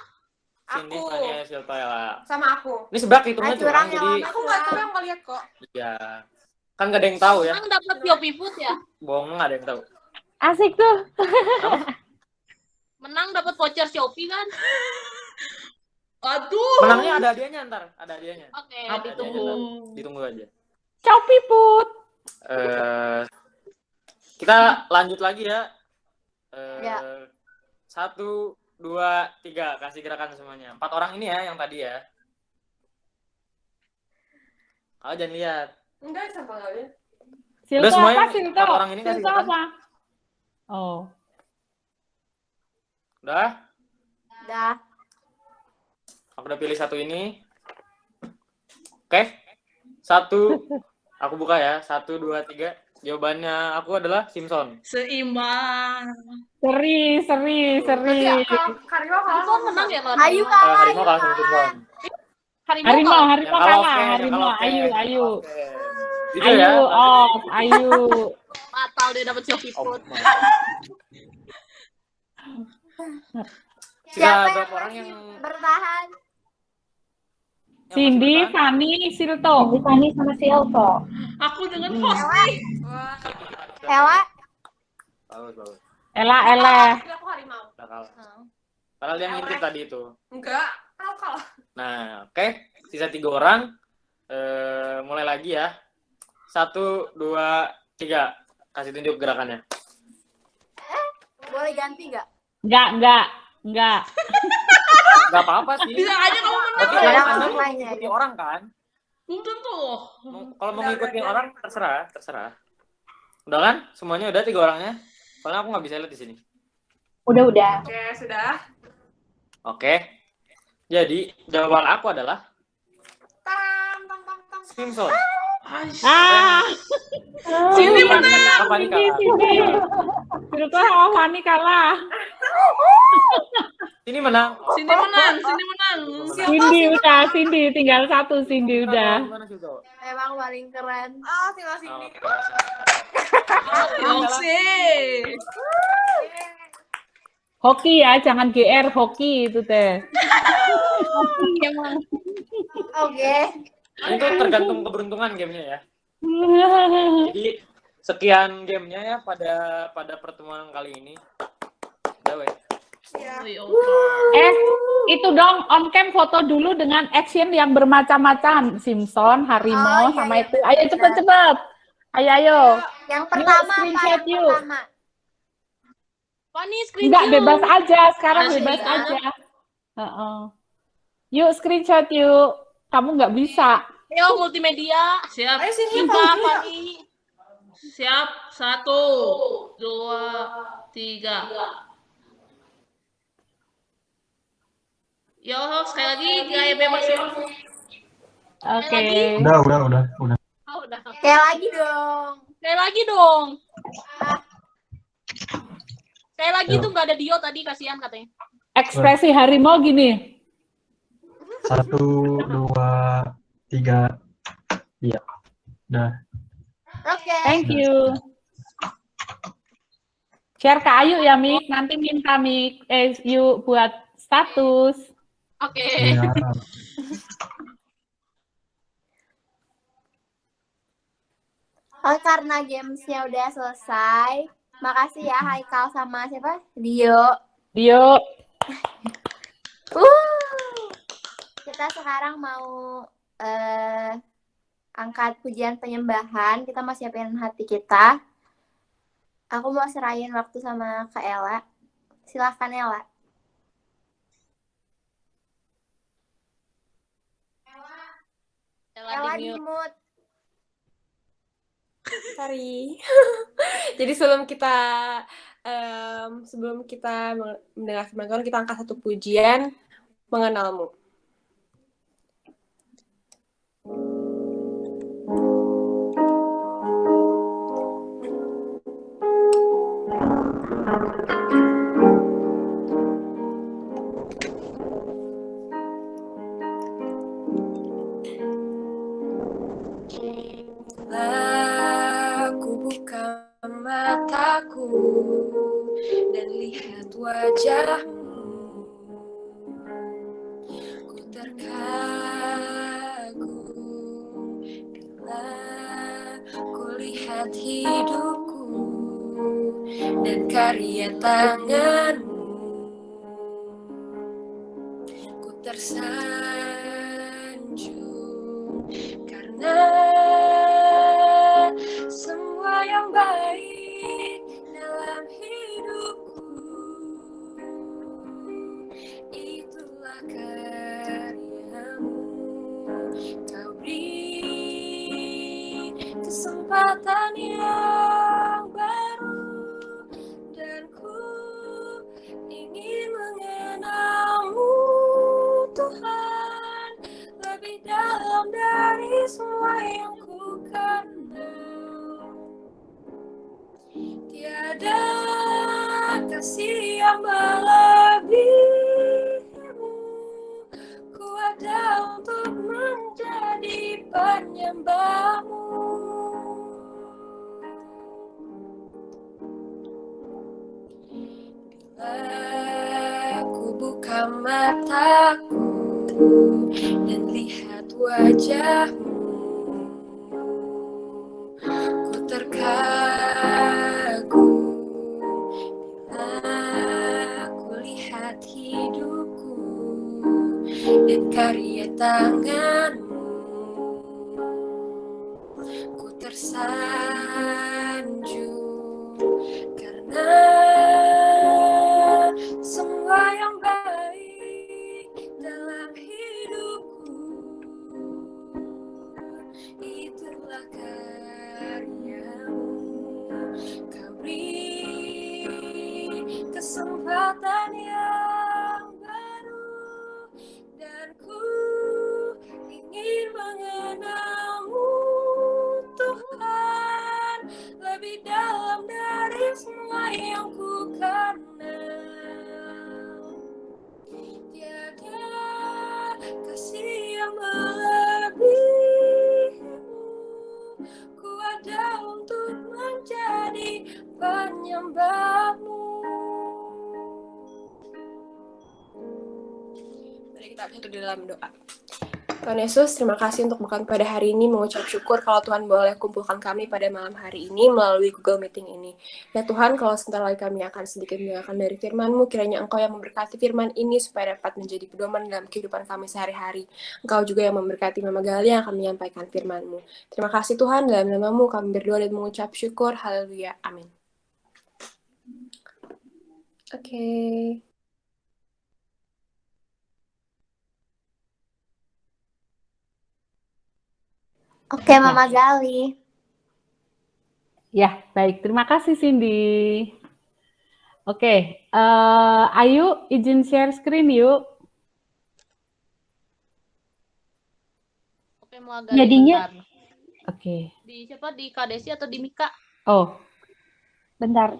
Cindy,
Aku.
Fania, Silva, Ella.
Sama aku.
Ini sebelah hitungnya curang,
Curangnya
jadi
Aku nggak curang nggak lihat kok.
ya kan nggak ada yang tahu ya.
Menang dapat Shopee Food ya.
Bohong nggak ada yang tahu.
Asik tuh.
Menang dapat voucher Shopee kan.
Aduh.
Menangnya ada hadiahnya ntar, ada hadiahnya.
Oke,
Ada
ditunggu.
hadiahnya, ditunggu aja.
Shopee Put.
Kita lanjut lagi ya.
Ya.
1, 2, 3 kasih gerakan semuanya. 4 orang ini ya yang tadi ya. Kau jangan lihat.
Enggak, sampel nggak lihat.
Silto
Udah semua
apa?
yang
Silto.
4 orang ini kasih
Silto
gerakan.
apa? Oh.
Udah?
Dah.
Aku udah pilih 1 ini. Oke. 1. Aku buka ya. 1, 2, 3. Jawabannya aku adalah Simpson.
Seimbang.
Seri.
Berarti Kario kalah.
Simpson menang ya, Lon?
Ayu kalah.
Harimau kalah sama Simpson.
Harimau.
Yang kalah off
kalah.
cam, yang
Harimau,
kalah off cam.
Ayu.
Oke. Gitu ya.
Ayu off, Ayu.
Batal dia dapat Shopee
Oh,
Food.
Sisa
Siapa
berapa orang
masih
yang
bertahan?
Cindy,
masih bertahan?
Fanny, Silto.
Fanny sama Silto.
Aku dengan host nih.
Wah,
Ella.
Bagus.
Ella.
tapi aku harimau.
Udah kalah. Padahal dia ngintip tadi itu.
Enggak, aku kalah.
Nah, oke. Sisa 3 orang. Mulai lagi ya. 1, 2, 3. Kasih tunjuk gerakannya.
Boleh ganti nggak?
Enggak.
Gak apa-apa sih.
Bisa aja kamu menang.
Berarti
Ada
Anda
orang
mau
lain ya.
mengikuti orang kan?
Belum tentu.
Kalau mau ngikutin orang terserah. Udah kan? Semuanya udah 3 orangnya. Soalnya aku nggak bisa lihat di sini.
Udah.
Oke, sudah.
Oke. Jadi jawaban aku adalah
Tam.
Simpson.
Cindy menang.
Apa nih kalah?
Cindy. Silto sama Fanny kalah.
Ini menang.
Cindy menang.
Cindy tinggal 1 Cindy udah.
Gimana sih, Zo?
Emang paling keren.
Oh, tinggal sini.
Yoksi.
Hoki ya, jangan GR, hoki itu teh.
Oke.
Ini tuh tergantung keberuntungan gamenya ya. Jadi sekian gamenya ya pada pertemuan kali ini. Udah weh.
Itu dong on cam foto dulu dengan action yang bermacam-macam, Simpson, harimau, sama itu. Ayo cepet-cepet. Ayo.
Yang pertama
screenshot
yang
yuk.
pertama.
Fani screen
Enggak,
yuk.
bebas aja. Sekarang
Masih
bebas
kan?
aja. Yuk screenshot yuk. Kamu nggak bisa.
Ayo multimedia. Siap.
Ayo sini,
Kita
Fani.
Fani. Siap. 1, 2, 3. Yo, sekali lagi gaya bebas ya.
Oke.
Udah.
Oh, udah.
Kayak lagi dong.
Sekali lagi dong. Sekali lagi tuh nggak ada Dio tadi, kasihan katanya.
Ekspresi harimau gini.
1, 2, 3. Iya. Udah.
Oke.
Thank you. Share ke Ayu ya, Mik. Nanti minta Mik, yuk buat status.
Oke.
Iya.
Oh, karena gamesnya udah selesai, makasih ya Haikal sama siapa? Dio. Kita sekarang mau angkat pujian penyembahan. Kita mau siapin hati kita. Aku mau serahin waktu sama Kak Ella. Silahkan Ella. Ella di mute.
Sorry. Jadi sebelum kita mendengar firman Tuhan, kita angkat satu pujian mengenalmu. Aku buka mataku dan lihat wajahmu, ku terkagum bila ku lihat hidupku dan karya tanganmu, ku tersanjung karena semua yang baik dalam hidupku itulah karyamu. Kau beri kesempatan yang baru dan ku ingin mengenalmu Tuhan lebih dalam dari semua yang ku kenal. Tiada kasih yang melebihimu, ku ada untuk menjadi penyembahmu. Bila ku buka mataku dan lihat wajahmu, ku terkagum bila ku lihat hidupku dan karya tanganmu, ku tersanjung karena semua yang baik dalam hidupku itulah karyamu. Kau beri kesempatan yang baru dan ku ingin mengenalmu Tuhan lebih dalam dari semua yang ku kenal. Tiada kasih yang melebihimu, ku ada untuk menjadi penyembahmu. Mari kita bersatu di dalam doa. Tuhan Yesus, terima kasih untuk makan pada hari ini, mengucap syukur kalau Tuhan boleh kumpulkan kami pada malam hari ini melalui Google Meeting ini. Ya Tuhan, kalau sebentar lagi kami akan sedikit mendengarkan dari firman-Mu, kiranya Engkau yang memberkati firman ini supaya dapat menjadi pedoman dalam kehidupan kami sehari-hari. Engkau juga yang memberkati Mama Gali yang akan menyampaikan firman-Mu. Terima kasih Tuhan, dalam nama-Mu kami berdoa dan mengucap syukur. Haleluya. Amin. Oke.
Oke, Mama Gali.
Ya, baik. Terima kasih, Cindy. Oke, Ayu, izin share screen yuk.
Oke, mau agak
Jadinya-
bentar.
Oke.
Di siapa? Di Kak Desi atau di Mika?
Oh,
Bentar.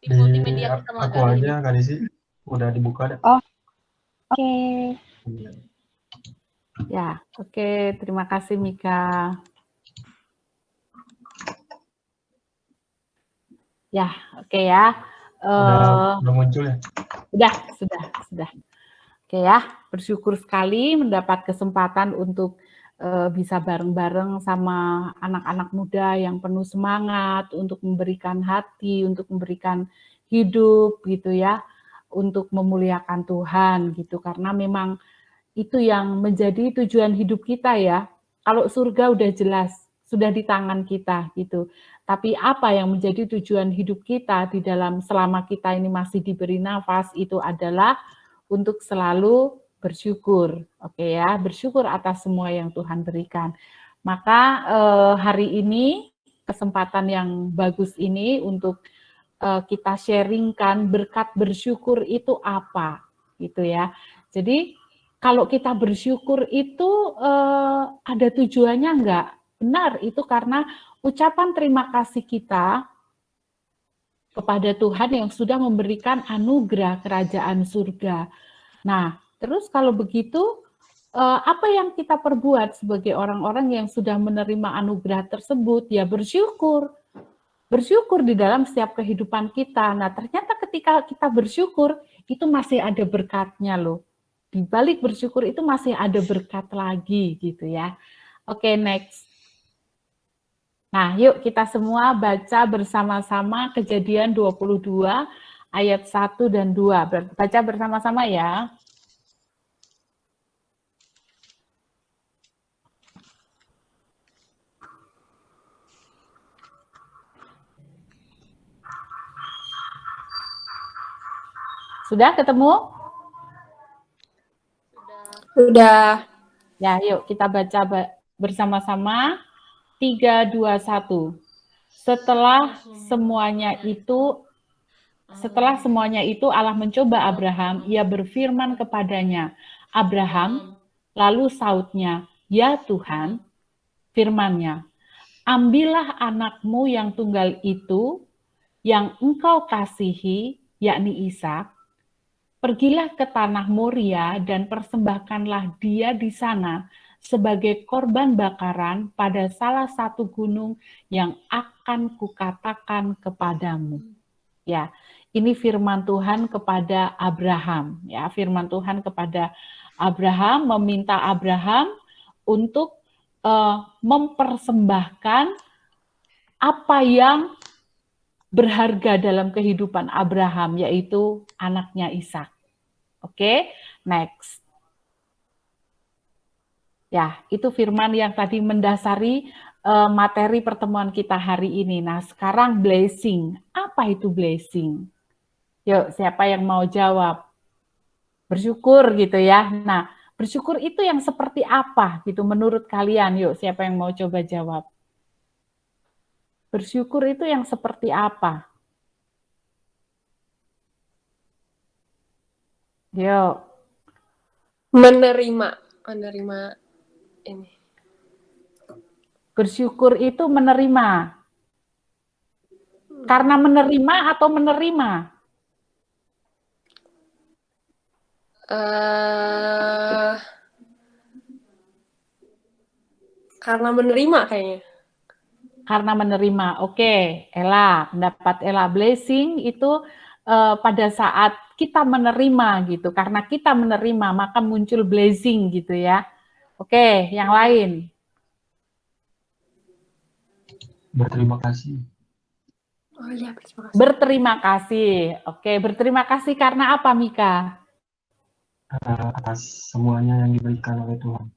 Di multimedia kita mau
aku
agak
aja Kak Desi udah dibuka deh.
Oh, oke.
ya. Oke, terima kasih Mika. Ya, oke ya.
Udah muncul ya?
Sudah. Oke ya, bersyukur sekali mendapat kesempatan untuk bisa bareng-bareng sama anak-anak muda yang penuh semangat untuk memberikan hati, untuk memberikan hidup gitu ya, untuk memuliakan Tuhan gitu. Karena memang itu yang menjadi tujuan hidup kita ya. Kalau surga udah jelas, sudah di tangan kita gitu. Tapi apa yang menjadi tujuan hidup kita di dalam selama kita ini masih diberi nafas itu adalah untuk selalu bersyukur. Oke ya, bersyukur atas semua yang Tuhan berikan. Maka hari ini kesempatan yang bagus ini untuk kita sharingkan berkat bersyukur itu apa gitu ya. Jadi kalau kita bersyukur itu ada tujuannya enggak? Benar, itu karena ucapan terima kasih kita kepada Tuhan yang sudah memberikan anugerah kerajaan surga. Nah, terus kalau begitu, apa yang kita perbuat sebagai orang-orang yang sudah menerima anugerah tersebut? Ya bersyukur. Bersyukur di dalam setiap kehidupan kita. Nah, ternyata ketika kita bersyukur, itu masih ada berkatnya loh. Di balik bersyukur itu masih ada berkat lagi gitu ya. Oke, next. Nah, yuk kita semua baca bersama-sama Kejadian 22 ayat 1 dan 2. Baca bersama-sama ya. Sudah ketemu?
Sudah.
Ya, yuk kita baca bersama-sama. 3, 2, 1. Setelah semuanya itu Allah mencoba Abraham, ia berfirman kepadanya, Abraham, lalu sautnya, ya Tuhan, firman-Nya, ambillah anakmu yang tunggal itu, yang engkau kasihi, yakni Ishak, pergilah ke tanah Moria dan persembahkanlah dia di sana sebagai korban bakaran pada salah satu gunung yang akan kukatakan kepadamu. Ya, ini firman Tuhan kepada Abraham. Ya, firman Tuhan kepada Abraham meminta Abraham untuk mempersembahkan apa yang berharga dalam kehidupan Abraham, yaitu anaknya Ishak. Oke, next. Ya, itu firman yang tadi mendasari materi pertemuan kita hari ini. Nah, sekarang blessing. Apa itu blessing? Yuk, siapa yang mau jawab? Bersyukur gitu ya. Nah, bersyukur itu yang seperti apa gitu menurut kalian? Yuk, siapa yang mau coba jawab? Bersyukur itu yang seperti apa? Yuk.
Menerima ini.
Bersyukur itu menerima. Karena menerima atau menerima?
Karena menerima kayaknya.
Karena menerima. Oke, Ella, pendapat Ella, blessing itu pada saat kita menerima gitu. Karena kita menerima maka muncul blessing gitu ya. Oke, yang lain.
Berterima kasih.
Oh iya, berterima kasih.
Berterima kasih. Oke, berterima kasih karena apa, Mika?
Atas semuanya yang diberikan oleh Tuhan.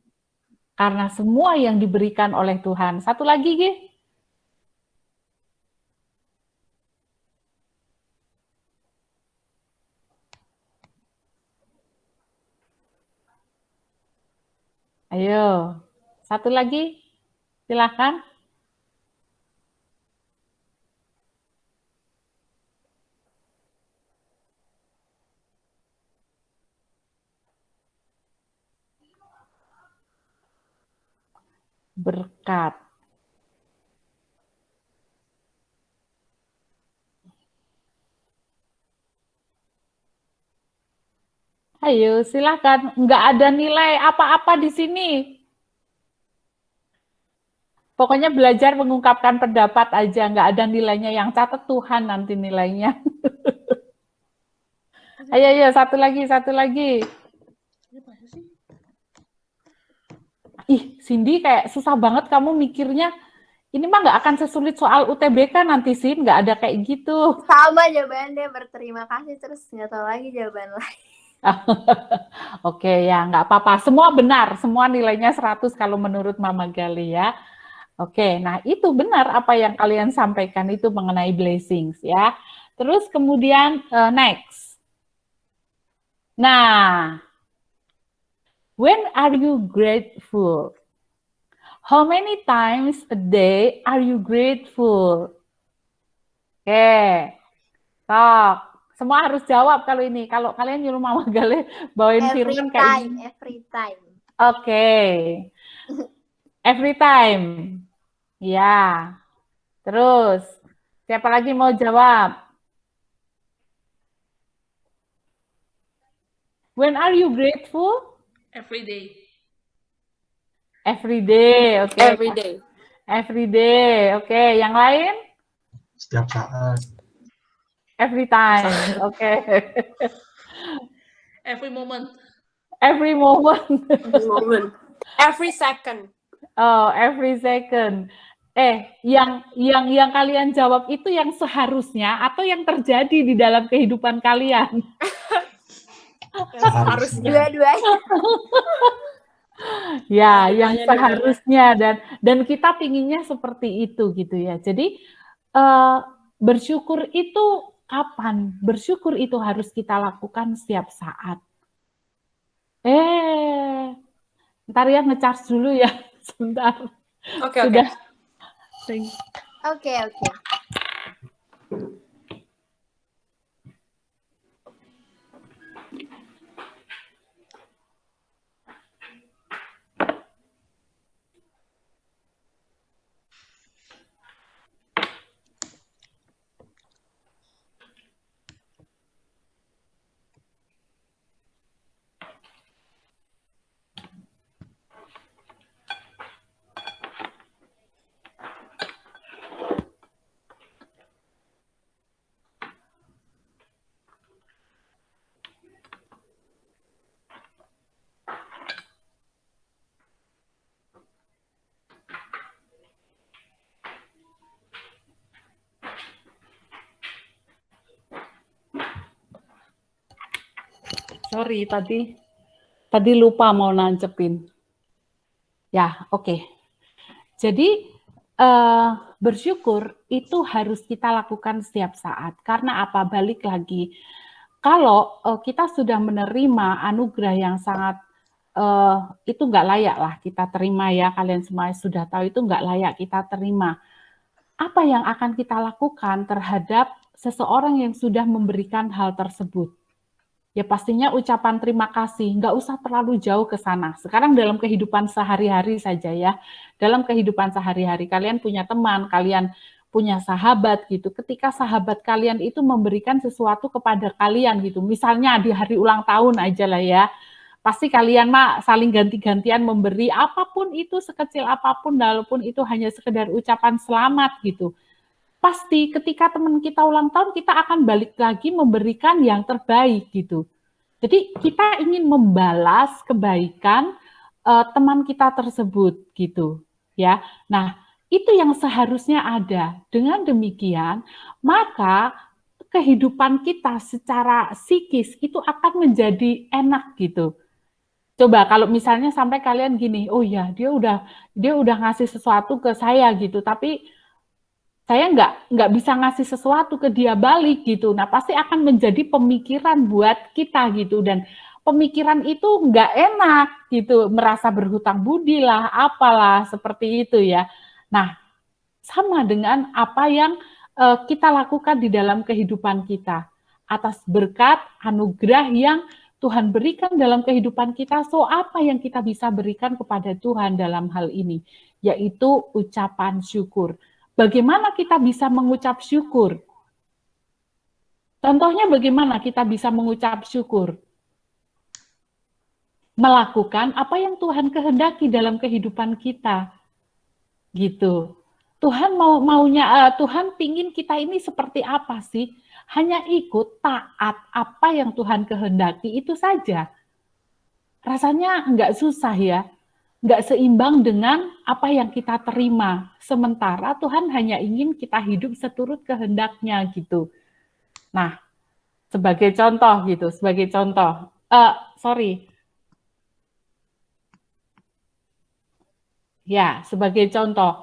Karena semua yang diberikan oleh Tuhan. Satu lagi, Gi. Ayo, satu lagi, silakan. Berkat. Ayo, silakan. Nggak ada nilai apa-apa di sini. Pokoknya belajar mengungkapkan pendapat aja, nggak ada nilainya. Yang catat Tuhan nanti nilainya. Ayo, satu lagi. Ih, Cindy kayak susah banget kamu mikirnya. Ini mah nggak akan sesulit soal UTBK nanti, Sin. Nggak ada kayak gitu.
Sama jawabannya, berterima kasih, terus nggak tahu lagi jawaban lain.
Oke, ya nggak apa-apa. Semua benar, semua nilainya 100 kalau menurut Mama Gali ya. Oke, nah itu benar apa yang kalian sampaikan itu mengenai blessings ya. Terus kemudian next. Nah, when are you grateful? How many times a day are you grateful? Oke, sok. Semua harus jawab kalau ini. Kalau kalian nyuruh Mama Gale bawain firman kayak gini.
Every time.
Oke. Every time. Ya. Terus, siapa lagi mau jawab? When are you grateful?
Every day.
Every day, oke.
Every day.
Every day, oke. Yang lain?
Setiap saat.
Every time, oke.
Every moment.
Every moment.
Every moment. Every second.
Oh, every second. Yang kalian jawab itu yang seharusnya atau yang terjadi di dalam kehidupan kalian?
Seharusnya.
Dua-duanya.
Ya, yang seharusnya dan kita pinginnya seperti itu gitu ya. Jadi bersyukur itu kapan? Bersyukur itu harus kita lakukan setiap saat. Ntar ya nge-charge dulu ya, sebentar.
Oke.
Oke.
Sorry, tadi lupa mau nancepin. Ya, oke. Jadi bersyukur itu harus kita lakukan setiap saat. Karena apa? Balik lagi. Kalau kita sudah menerima anugerah yang sangat itu nggak layak lah kita terima ya. Kalian semua sudah tahu itu nggak layak kita terima. Apa yang akan kita lakukan terhadap seseorang yang sudah memberikan hal tersebut? Ya pastinya ucapan terima kasih, nggak usah terlalu jauh ke sana. Sekarang dalam kehidupan sehari-hari saja ya, dalam kehidupan sehari-hari kalian punya teman, kalian punya sahabat gitu. Ketika sahabat kalian itu memberikan sesuatu kepada kalian gitu, misalnya di hari ulang tahun aja lah ya, pasti kalian mah saling ganti-gantian memberi apapun itu sekecil apapun, walaupun itu hanya sekedar ucapan selamat gitu. pasti ketika teman kita ulang tahun, kita akan balik lagi memberikan yang terbaik gitu. Jadi kita ingin membalas kebaikan teman kita tersebut gitu ya. Nah, itu yang seharusnya ada. Dengan demikian, maka kehidupan kita secara psikis itu akan menjadi enak gitu. Coba kalau misalnya sampai kalian gini, oh ya dia udah ngasih sesuatu ke saya gitu, tapi saya nggak bisa ngasih sesuatu ke dia balik gitu. Nah pasti akan menjadi pemikiran buat kita gitu, dan pemikiran itu nggak enak gitu, merasa berhutang budi lah, apalah seperti itu ya. Nah sama dengan apa yang kita lakukan di dalam kehidupan kita atas berkat anugerah yang Tuhan berikan dalam kehidupan kita. So apa yang kita bisa berikan kepada Tuhan dalam hal ini? Yaitu ucapan syukur. Bagaimana kita bisa mengucap syukur? Contohnya bagaimana kita bisa mengucap syukur? Melakukan apa yang Tuhan kehendaki dalam kehidupan kita. Gitu. Tuhan Tuhan pingin kita ini seperti apa sih? Hanya ikut taat apa yang Tuhan kehendaki itu saja. Rasanya nggak susah ya. Nggak seimbang dengan apa yang kita terima. Sementara Tuhan hanya ingin kita hidup seturut kehendaknya gitu. Nah, sebagai contoh gitu, Ya, sebagai contoh.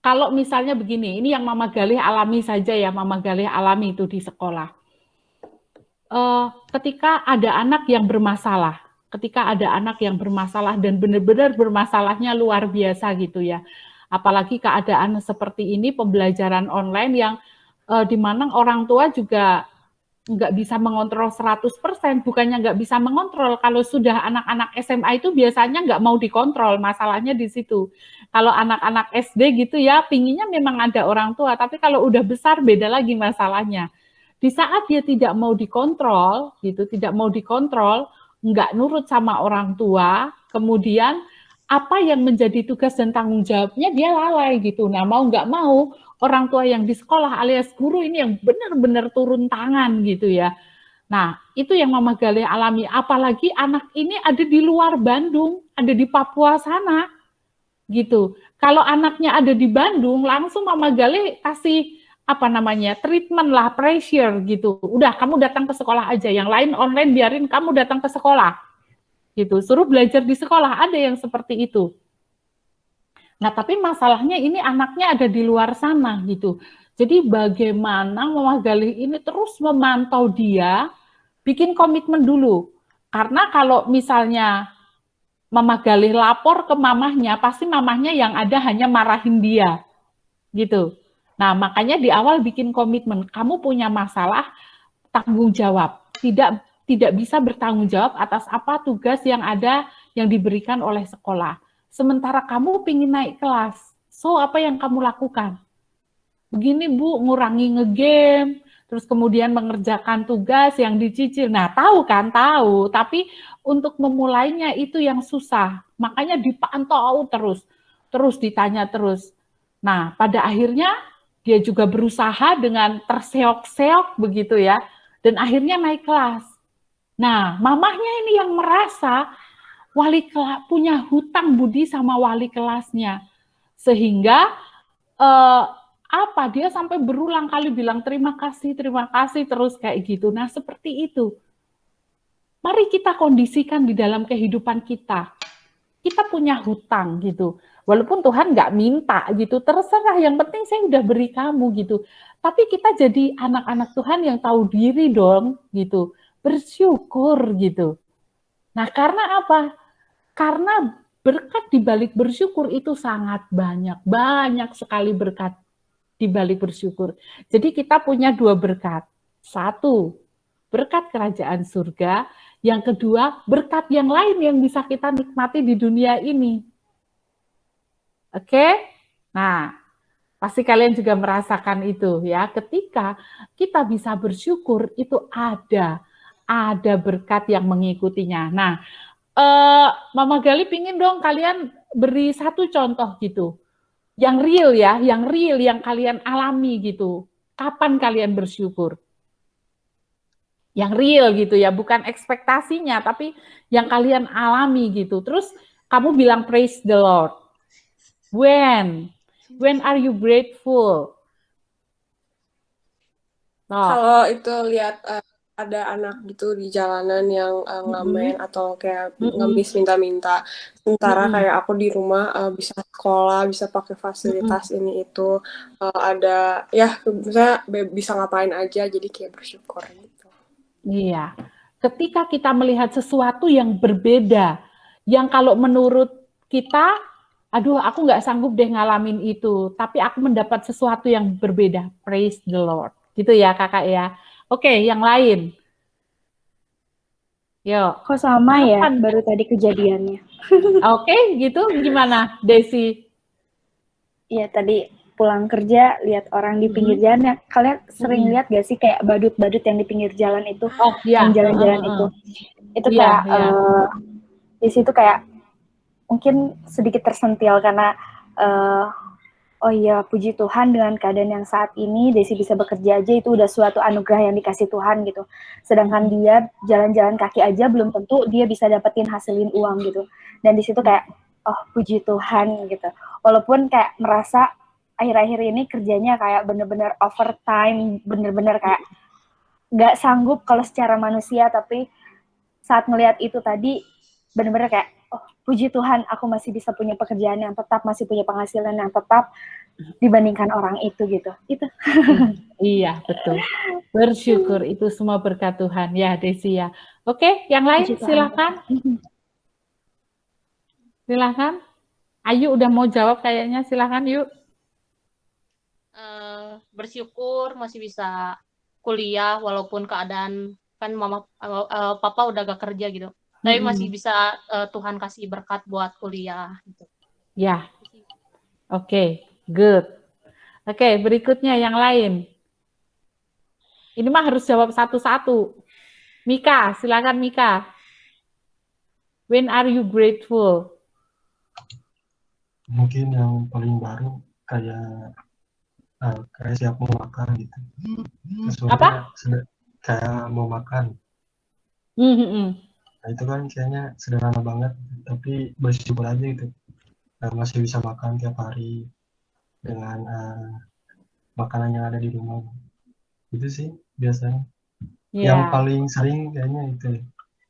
Kalau misalnya begini, ini yang Mama Galih alami saja ya, Mama Galih alami itu di sekolah. Ketika ada anak yang bermasalah, dan benar-benar bermasalahnya luar biasa gitu ya. Apalagi keadaan seperti ini, pembelajaran online yang di mana orang tua juga nggak bisa mengontrol 100%, bukannya nggak bisa mengontrol. Kalau sudah anak-anak SMA itu biasanya nggak mau dikontrol, masalahnya di situ. Kalau anak-anak SD gitu ya, pinginnya memang ada orang tua, tapi kalau udah besar beda lagi masalahnya. Di saat dia tidak mau dikontrol, nggak nurut sama orang tua, kemudian apa yang menjadi tugas dan tanggung jawabnya dia lalai gitu. Nah mau nggak mau, orang tua yang di sekolah alias guru ini yang benar-benar turun tangan gitu ya. Nah, itu yang Mama Galih alami. Apalagi anak ini ada di luar Bandung, ada di Papua sana gitu. Kalau anaknya ada di Bandung, langsung Mama Galih kasih treatment lah, pressure gitu. Udah, kamu datang ke sekolah aja. Yang lain online biarin kamu datang ke sekolah. Gitu. Suruh belajar di sekolah, ada yang seperti itu. Nah, tapi masalahnya ini anaknya ada di luar sana gitu. Jadi bagaimana Mama Galih ini terus memantau dia, bikin komitmen dulu. Karena kalau misalnya Mama Galih lapor ke mamahnya, pasti mamahnya yang ada hanya marahin dia. Gitu. Nah, makanya di awal bikin komitmen, kamu punya masalah, tanggung jawab. Tidak bisa bertanggung jawab atas apa tugas yang ada yang diberikan oleh sekolah. Sementara kamu pingin naik kelas, so apa yang kamu lakukan? Begini Bu, ngurangi ngegame, terus kemudian mengerjakan tugas yang dicicil. Nah tahu kan, tahu, tapi untuk memulainya itu yang susah. Makanya dipantau terus ditanya terus. Nah pada akhirnya dia juga berusaha dengan terseok-seok begitu ya, dan akhirnya naik kelas. Nah mamahnya ini yang merasa wali kelas punya hutang budi sama wali kelasnya, sehingga dia sampai berulang kali bilang terima kasih terus kayak gitu. Nah seperti itu. Mari kita kondisikan di dalam kehidupan kita. Kita punya hutang gitu. Walaupun Tuhan nggak minta gitu, terserah. Yang penting saya udah beri kamu gitu. Tapi kita jadi anak-anak Tuhan yang tahu diri dong gitu, bersyukur gitu. Nah karena apa? Karena berkat di balik bersyukur itu sangat banyak sekali berkat di balik bersyukur. Jadi kita punya 2 berkat. 1, berkat kerajaan surga. Yang kedua, berkat yang lain yang bisa kita nikmati di dunia ini. Oke? Nah, pasti kalian juga merasakan itu ya. Ketika kita bisa bersyukur, itu ada berkat yang mengikutinya. Nah, Mama Gali pingin dong kalian beri satu contoh gitu. Yang real ya, yang kalian alami gitu. Kapan kalian bersyukur? Yang real gitu ya, bukan ekspektasinya, tapi yang kalian alami gitu. Terus kamu bilang praise the Lord. When are you grateful?
Kalau itu lihat ada anak gitu di jalanan yang ngamen atau kayak ngemis minta-minta, sementara kayak aku di rumah bisa sekolah, bisa pakai fasilitas ini itu, ada ya misalnya bisa ngapain aja, jadi kayak bersyukur gitu.
Iya, ketika kita melihat sesuatu yang berbeda, yang kalau menurut kita, aduh aku nggak sanggup deh ngalamin itu, tapi aku mendapat sesuatu yang berbeda, praise the Lord. Gitu ya kakak ya. Oke, yang lain. Yuk.
Kok sama ya, baru tadi kejadiannya.
Oke, gitu gimana Desi?
Iya, tadi pulang kerja lihat orang di pinggir jalan. Kalian sering lihat gak sih kayak badut-badut yang di pinggir jalan itu? Yang jalan-jalan itu. Itu kayak di situ kayak mungkin sedikit tersentil karena oh iya, puji Tuhan dengan keadaan yang saat ini Desi bisa bekerja aja itu udah suatu anugerah yang dikasih Tuhan gitu. Sedangkan dia jalan-jalan kaki aja belum tentu dia bisa dapetin hasilin uang gitu. Dan di situ kayak oh puji Tuhan gitu. Walaupun kayak merasa akhir-akhir ini kerjanya kayak bener-bener overtime, bener-bener kayak nggak sanggup kalau secara manusia, tapi saat ngelihat itu tadi bener-bener kayak oh puji Tuhan aku masih bisa punya pekerjaan yang tetap, masih punya penghasilan yang tetap dibandingkan orang itu gitu. Itu.
Iya, betul. Bersyukur itu semua berkat Tuhan ya Desi ya. Oke, yang lain silakan. Silakan. Ayu udah mau jawab kayaknya, silakan yuk.
Bersyukur masih bisa kuliah walaupun keadaan kan papa udah gak kerja gitu. Tapi masih bisa Tuhan kasih berkat buat kuliah gitu.
Ya. Oke, good. Oke, berikutnya yang lain. Ini mah harus jawab satu-satu. Mika, silakan Mika. When are you grateful?
Mungkin yang paling baru kayak siap mau makan gitu.
Apa?
Kayak mau makan. Nah itu kan kayaknya sederhana banget, tapi bersyukur aja gitu. Masih bisa makan tiap hari dengan makanan yang ada di rumah. Itu sih biasanya. Yang paling sering kayaknya itu.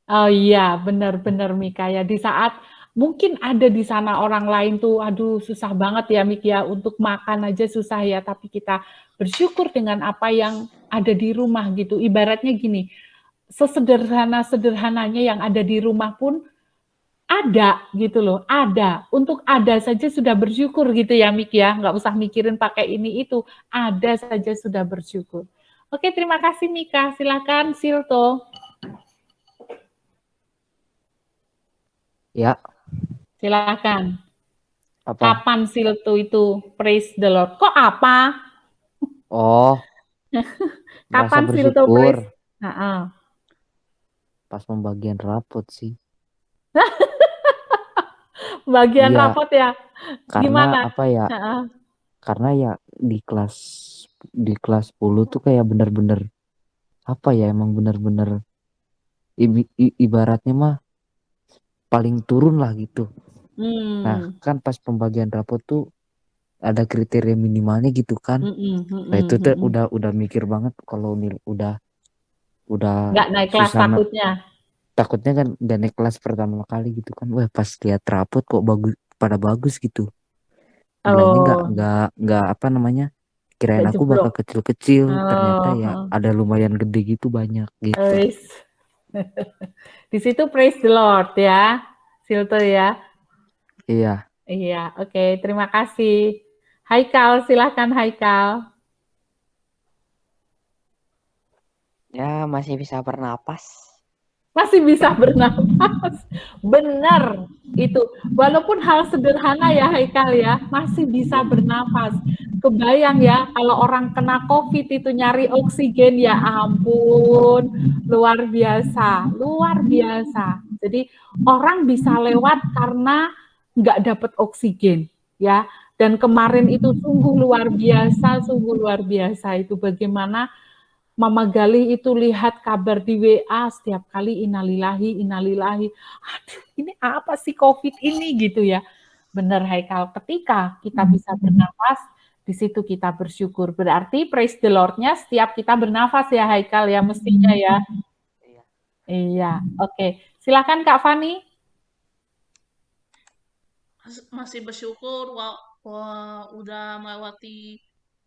Oh iya, benar-benar Mika ya. Di saat mungkin ada di sana orang lain tuh, aduh susah banget ya Mika ya, untuk makan aja susah ya, tapi kita bersyukur dengan apa yang ada di rumah gitu. Ibaratnya gini, sesederhana-sederhananya yang ada di rumah pun ada gitu loh, ada. Untuk ada saja sudah bersyukur gitu ya Mik ya, nggak usah mikirin pakai ini itu, ada saja sudah bersyukur. Oke, terima kasih Mika. Silakan Silto.
Ya.
Silakan.
Apa?
Kapan Silto itu praise the Lord? Kok apa?
Oh.
Kapan Silto praise?
Pas pembagian rapot sih.
Bagian rapot ya.
Karena
gimana?
Apa ya? Karena ya di kelas 10 tuh kayak bener-bener apa ya, emang bener-bener ibaratnya mah paling turun lah gitu. Nah kan pas pembagian rapot tuh ada kriteria minimalnya gitu kan. Nah itu tuh udah mikir banget kalau udah
nggak naik kelas
takutnya kan gak naik kelas pertama kali gitu kan. Wah pas lihat rapot kok bagus gitu. Bilangnya nggak apa namanya, kirain aku bakal kecil-kecil, ternyata ya ada lumayan gede gitu, banyak gitu.
Di situ praise the Lord ya Silto ya.
Iya.
Iya, oke, terima kasih. Haikal, silahkan Haikal.
Ya, masih bisa bernapas.
Masih bisa bernapas. Benar itu. Walaupun hal sederhana ya Haikal ya, masih bisa bernapas. Kebayang ya kalau orang kena COVID itu nyari oksigen, ya ampun, luar biasa, luar biasa. Jadi orang bisa lewat karena nggak dapat oksigen, ya. Dan kemarin itu sungguh luar biasa itu bagaimana Mama Galih itu lihat kabar di WA setiap kali innalillahi. Aduh, ini apa sih COVID ini gitu ya. Benar Haikal, ketika kita bisa bernafas, di situ kita bersyukur. Berarti praise the Lord-nya setiap kita bernafas ya Haikal ya mestinya ya. Iya, oke. Silakan Kak Fani.
Masih bersyukur wah udah melewati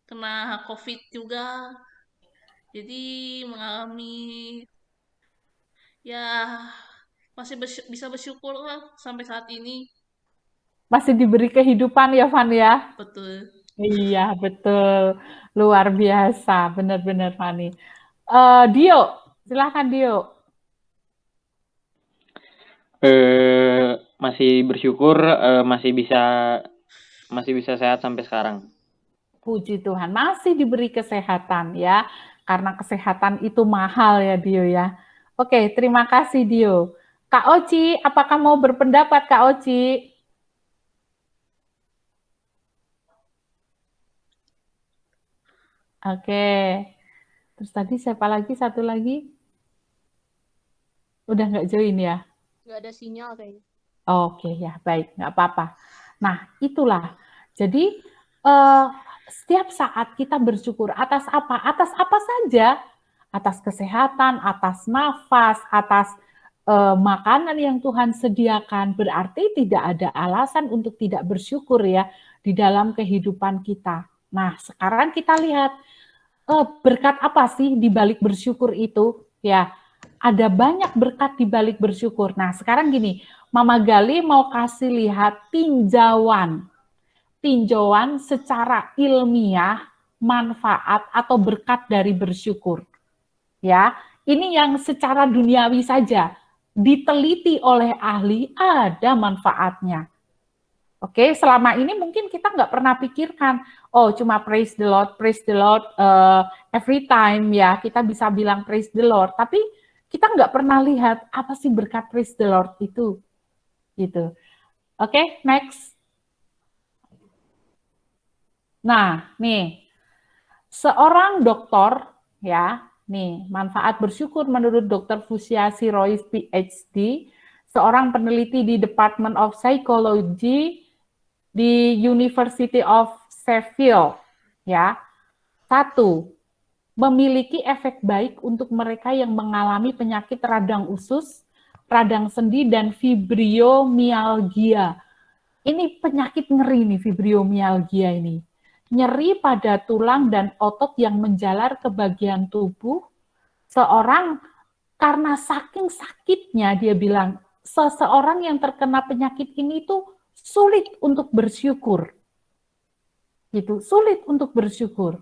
kena COVID juga. Jadi mengalami ya masih bisa bersyukur lah sampai saat ini.
Masih diberi kehidupan ya Van ya?
Betul.
Iya, betul. Luar biasa, benar-benar Fani. Dio, silakan Dio.
Masih bersyukur masih bisa sehat sampai sekarang.
Puji Tuhan, masih diberi kesehatan ya. Karena kesehatan itu mahal ya Dio ya. Oke, terima kasih Dio. Kak Oci, apakah mau berpendapat Kak Oci? Oke. Terus tadi siapa lagi? Satu lagi? Udah nggak join ya?
Nggak ada sinyal kayaknya.
Oke ya, baik, nggak apa-apa. Nah, itulah. Jadi, setiap saat kita bersyukur atas apa? Atas apa saja. Atas kesehatan, atas nafas, atas makanan yang Tuhan sediakan. Berarti tidak ada alasan untuk tidak bersyukur ya di dalam kehidupan kita. Nah, sekarang kita lihat berkat apa sih di balik bersyukur itu? Ya, ada banyak berkat di balik bersyukur. Nah, sekarang gini, Mama Gali mau kasih lihat tinjauan secara ilmiah manfaat atau berkat dari bersyukur. Ya, ini yang secara duniawi saja diteliti oleh ahli ada manfaatnya. Oke, selama ini mungkin kita nggak pernah pikirkan, oh cuma praise the Lord every time ya kita bisa bilang praise the Lord, tapi kita nggak pernah lihat apa sih berkat praise the Lord itu, gitu. Oke, next. Nah, nih seorang dokter ya, nih manfaat bersyukur menurut Dr. Fusia Sirois PhD, seorang peneliti di Department of Psychology di University of Sheffield, ya. 1. Memiliki efek baik untuk mereka yang mengalami penyakit radang usus, radang sendi, dan fibromialgia. Ini penyakit ngeri nih, fibromialgia ini. Nyeri pada tulang dan otot yang menjalar ke bagian tubuh. Seorang karena saking sakitnya dia bilang, seseorang yang terkena penyakit ini tuh sulit untuk bersyukur. Gitu, sulit untuk bersyukur.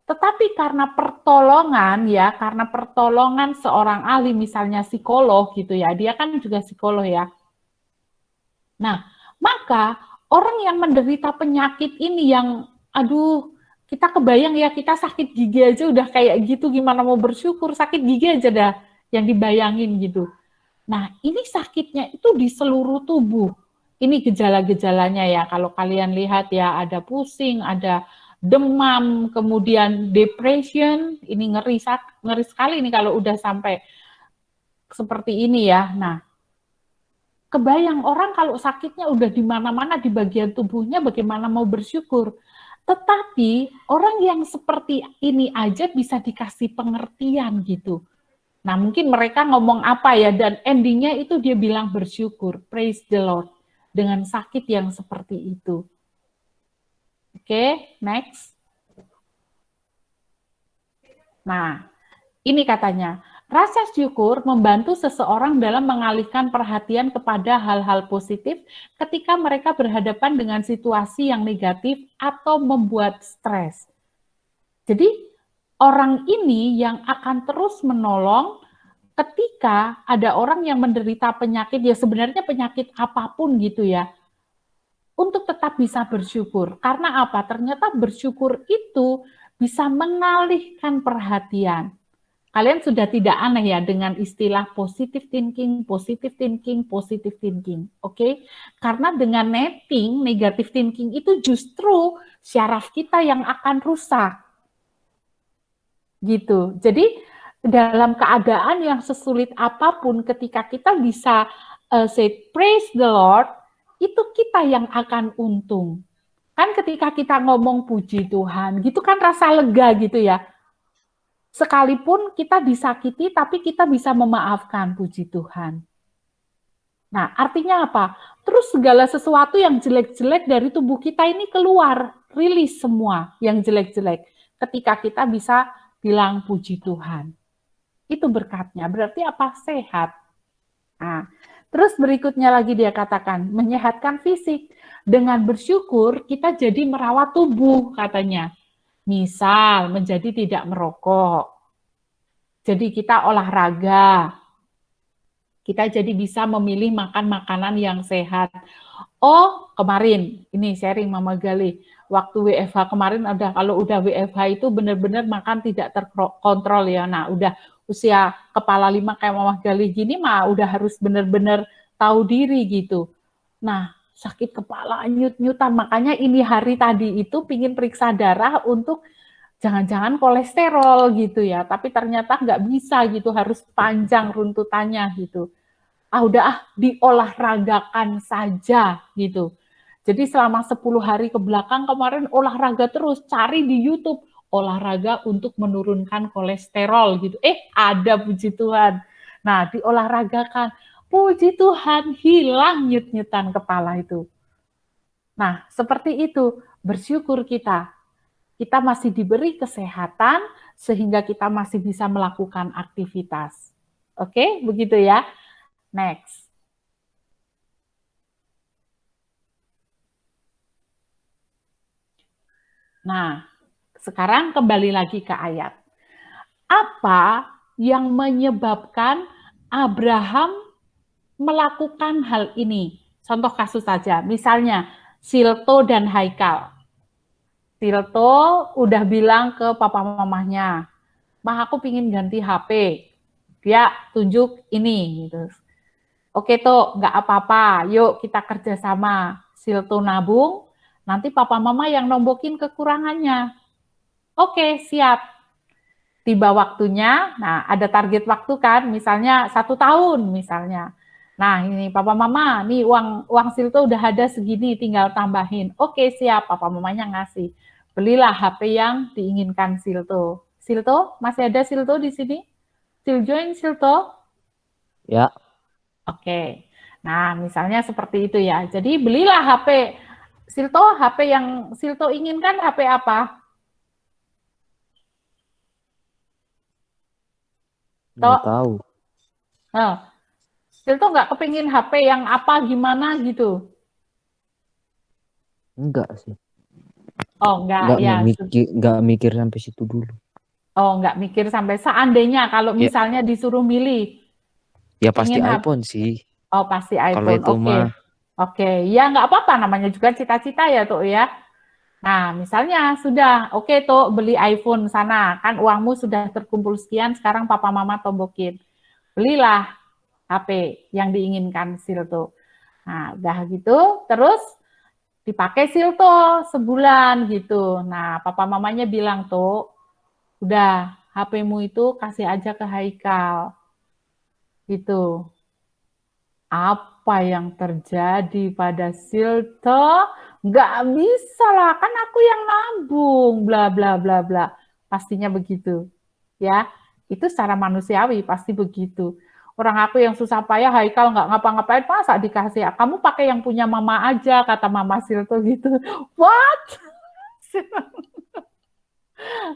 Tetapi karena pertolongan ya, karena pertolongan seorang ahli misalnya psikolog gitu ya, dia kan juga psikolog ya. Nah, maka orang yang menderita penyakit ini yang aduh, kita kebayang ya kita sakit gigi aja udah kayak gitu, gimana mau bersyukur, sakit gigi aja dah yang dibayangin gitu. Nah, ini sakitnya itu di seluruh tubuh. Ini gejala-gejalanya ya, kalau kalian lihat ya, ada pusing, ada demam, kemudian depression, ini ngeri sekali nih kalau udah sampai seperti ini ya. Nah, kebayang orang kalau sakitnya udah di mana-mana di bagian tubuhnya, bagaimana mau bersyukur. Tetapi orang yang seperti ini aja bisa dikasih pengertian gitu. Nah, mungkin mereka ngomong apa ya, dan endingnya itu dia bilang bersyukur, praise the Lord, dengan sakit yang seperti itu. Oke, next. Nah, ini katanya, rasa syukur membantu seseorang dalam mengalihkan perhatian kepada hal-hal positif ketika mereka berhadapan dengan situasi yang negatif atau membuat stres. Jadi, orang ini yang akan terus menolong ketika ada orang yang menderita penyakit, ya sebenarnya penyakit apapun gitu ya, untuk tetap bisa bersyukur. Karena apa? Ternyata bersyukur itu bisa mengalihkan perhatian. kalian sudah tidak aneh ya dengan istilah positive thinking, positive thinking, positive thinking. Oke? Karena dengan netting, negative thinking itu justru syaraf kita yang akan rusak. Gitu. Jadi dalam keadaan yang sesulit apapun ketika kita bisa say praise the Lord, itu kita yang akan untung. Kan ketika kita ngomong puji Tuhan, gitu kan rasa lega gitu ya. Sekalipun kita disakiti, tapi kita bisa memaafkan, puji Tuhan. Nah, artinya apa? Terus segala sesuatu yang jelek-jelek dari tubuh kita ini keluar, rilis semua yang jelek-jelek. Ketika kita bisa bilang puji Tuhan. Itu berkatnya, berarti apa? Sehat. Nah, terus berikutnya lagi dia katakan, menyehatkan fisik. Dengan bersyukur, kita jadi merawat tubuh, katanya. Misal, menjadi tidak merokok. Jadi kita olahraga. Kita jadi bisa memilih makan makanan yang sehat. Oh, kemarin, ini sharing Mama Gali. Waktu WFH kemarin, kalau udah WFH itu benar-benar makan tidak terkontrol ya. Nah, udah usia kepala 5 kayak Mama Gali gini mah udah harus benar-benar tahu diri gitu. Nah, sakit kepala, nyut-nyutan. Makanya ini hari tadi itu pingin periksa darah untuk jangan-jangan kolesterol gitu ya, tapi ternyata nggak bisa gitu, harus panjang runtutannya gitu. Udah diolahragakan saja gitu. Jadi selama 10 hari ke belakang kemarin olahraga terus, cari di YouTube olahraga untuk menurunkan kolesterol gitu. Ada puji Tuhan. Nah, diolahragakan. Puji Tuhan, hilang nyut-nyutan kepala itu. Nah, seperti itu, bersyukur kita. Kita masih diberi kesehatan sehingga kita masih bisa melakukan aktivitas. Oke, begitu ya. Next. Nah, sekarang kembali lagi ke ayat. Apa yang menyebabkan Abraham melakukan hal ini? Contoh kasus saja, misalnya Silto dan Haikal. Silto udah bilang ke papa mamahnya, "Mah, aku pingin ganti HP." Dia tunjuk ini gitu. "Oke toh, nggak apa-apa, yuk kita kerjasama." Silto nabung, nanti papa mama yang nombokin kekurangannya. Oke, siap. Tiba waktunya, nah ada target waktu kan, misalnya 1 tahun misalnya. Nah ini papa mama, nih uang Silto udah ada segini, tinggal tambahin. Oke, siap, papa mamanya ngasih. Belilah HP yang diinginkan Silto. Silto, masih ada Silto di sini? Still join Silto?
Ya.
Oke. Nah, misalnya seperti itu ya. Jadi belilah HP Silto, HP yang Silto inginkan HP apa?
Nggak tahu.
Nah, Silto nggak kepingin HP yang apa gimana gitu?
Enggak sih.
Oh, enggak ya.
Nggak mikir sampai situ dulu.
Oh, enggak mikir sampai seandainya kalau misalnya disuruh milih.
Ya pasti iPhone sih.
Oh, pasti iPhone.
Kalau itu mah.
Oke. Ya nggak apa-apa, namanya juga cita-cita ya tuh ya. Nah, misalnya sudah, oke tuh beli iPhone sana, kan uangmu sudah terkumpul sekian, sekarang papa mama tombokin. Belilah HP yang diinginkan Silto. Nah, udah gitu, terus dipakai Silto sebulan gitu. Nah, papa mamanya bilang tuh, udah HP-mu itu kasih aja ke Haikal. Gitu. Apa yang terjadi pada Silto? Nggak bisa lah, kan aku yang nabung, bla bla bla bla. Pastinya begitu. Ya, itu secara manusiawi pasti begitu. Orang aku yang susah payah, Haikal nggak ngapa-ngapain, masa dikasih? Kamu pakai yang punya mama aja, kata Mama Silto gitu. What?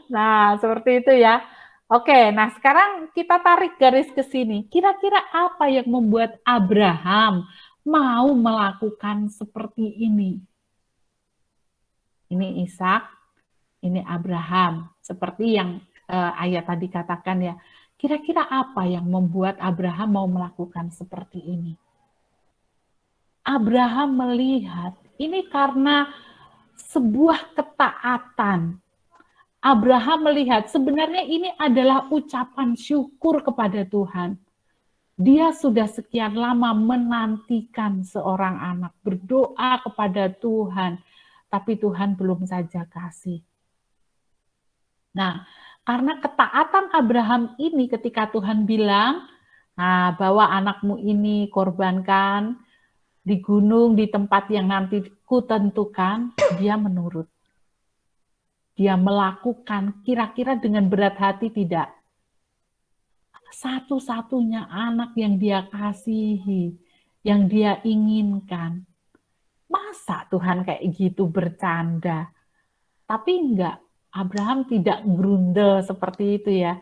Nah, seperti itu ya. Oke, nah sekarang kita tarik garis ke sini. Kira-kira apa yang membuat Abraham mau melakukan seperti ini? Ini Ishak, ini Abraham. Seperti yang ayat tadi katakan ya. Kira-kira apa yang membuat Abraham mau melakukan seperti ini? Abraham melihat ini karena sebuah ketaatan. Abraham melihat sebenarnya ini adalah ucapan syukur kepada Tuhan. Dia sudah sekian lama menantikan seorang anak, berdoa kepada Tuhan, tapi Tuhan belum saja kasih. Nah, karena ketaatan Abraham ini ketika Tuhan bilang, nah, bawa anakmu ini korbankan di gunung, di tempat yang nanti kutentukan, dia menurut. Dia melakukan kira-kira dengan berat hati tidak. Satu-satunya anak yang dia kasihi, yang dia inginkan. Masa Tuhan kayak gitu bercanda? Tapi enggak, Abraham tidak grundel seperti itu ya.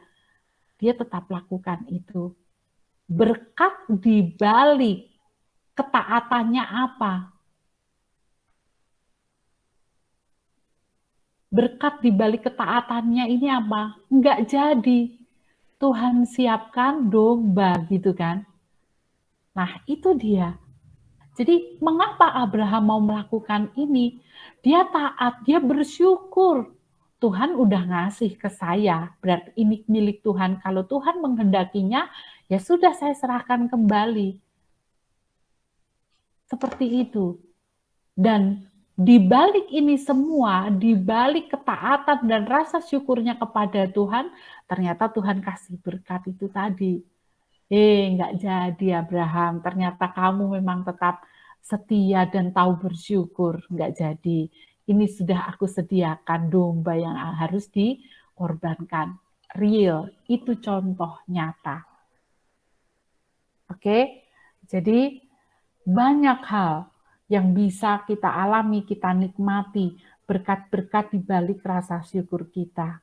Dia tetap lakukan itu. Berkat di balik ketaatannya apa? Berkat di balik ketaatannya ini apa? Enggak jadi. Tuhan siapkan domba gitu kan. Nah itu dia. Jadi mengapa Abraham mau melakukan ini? Dia taat, dia bersyukur. Tuhan udah ngasih ke saya, berarti ini milik Tuhan. Kalau Tuhan menghendakinya, ya sudah saya serahkan kembali. Seperti itu. Dan di balik ini semua, di balik ketaatan dan rasa syukurnya kepada Tuhan, ternyata Tuhan kasih berkat itu tadi. Enggak jadi Abraham, ternyata kamu memang tetap setia dan tahu bersyukur. Enggak jadi. Ini sudah aku sediakan domba yang harus dikorbankan. Real, itu contoh nyata. Oke, jadi banyak hal yang bisa kita alami, kita nikmati, berkat-berkat di balik rasa syukur kita.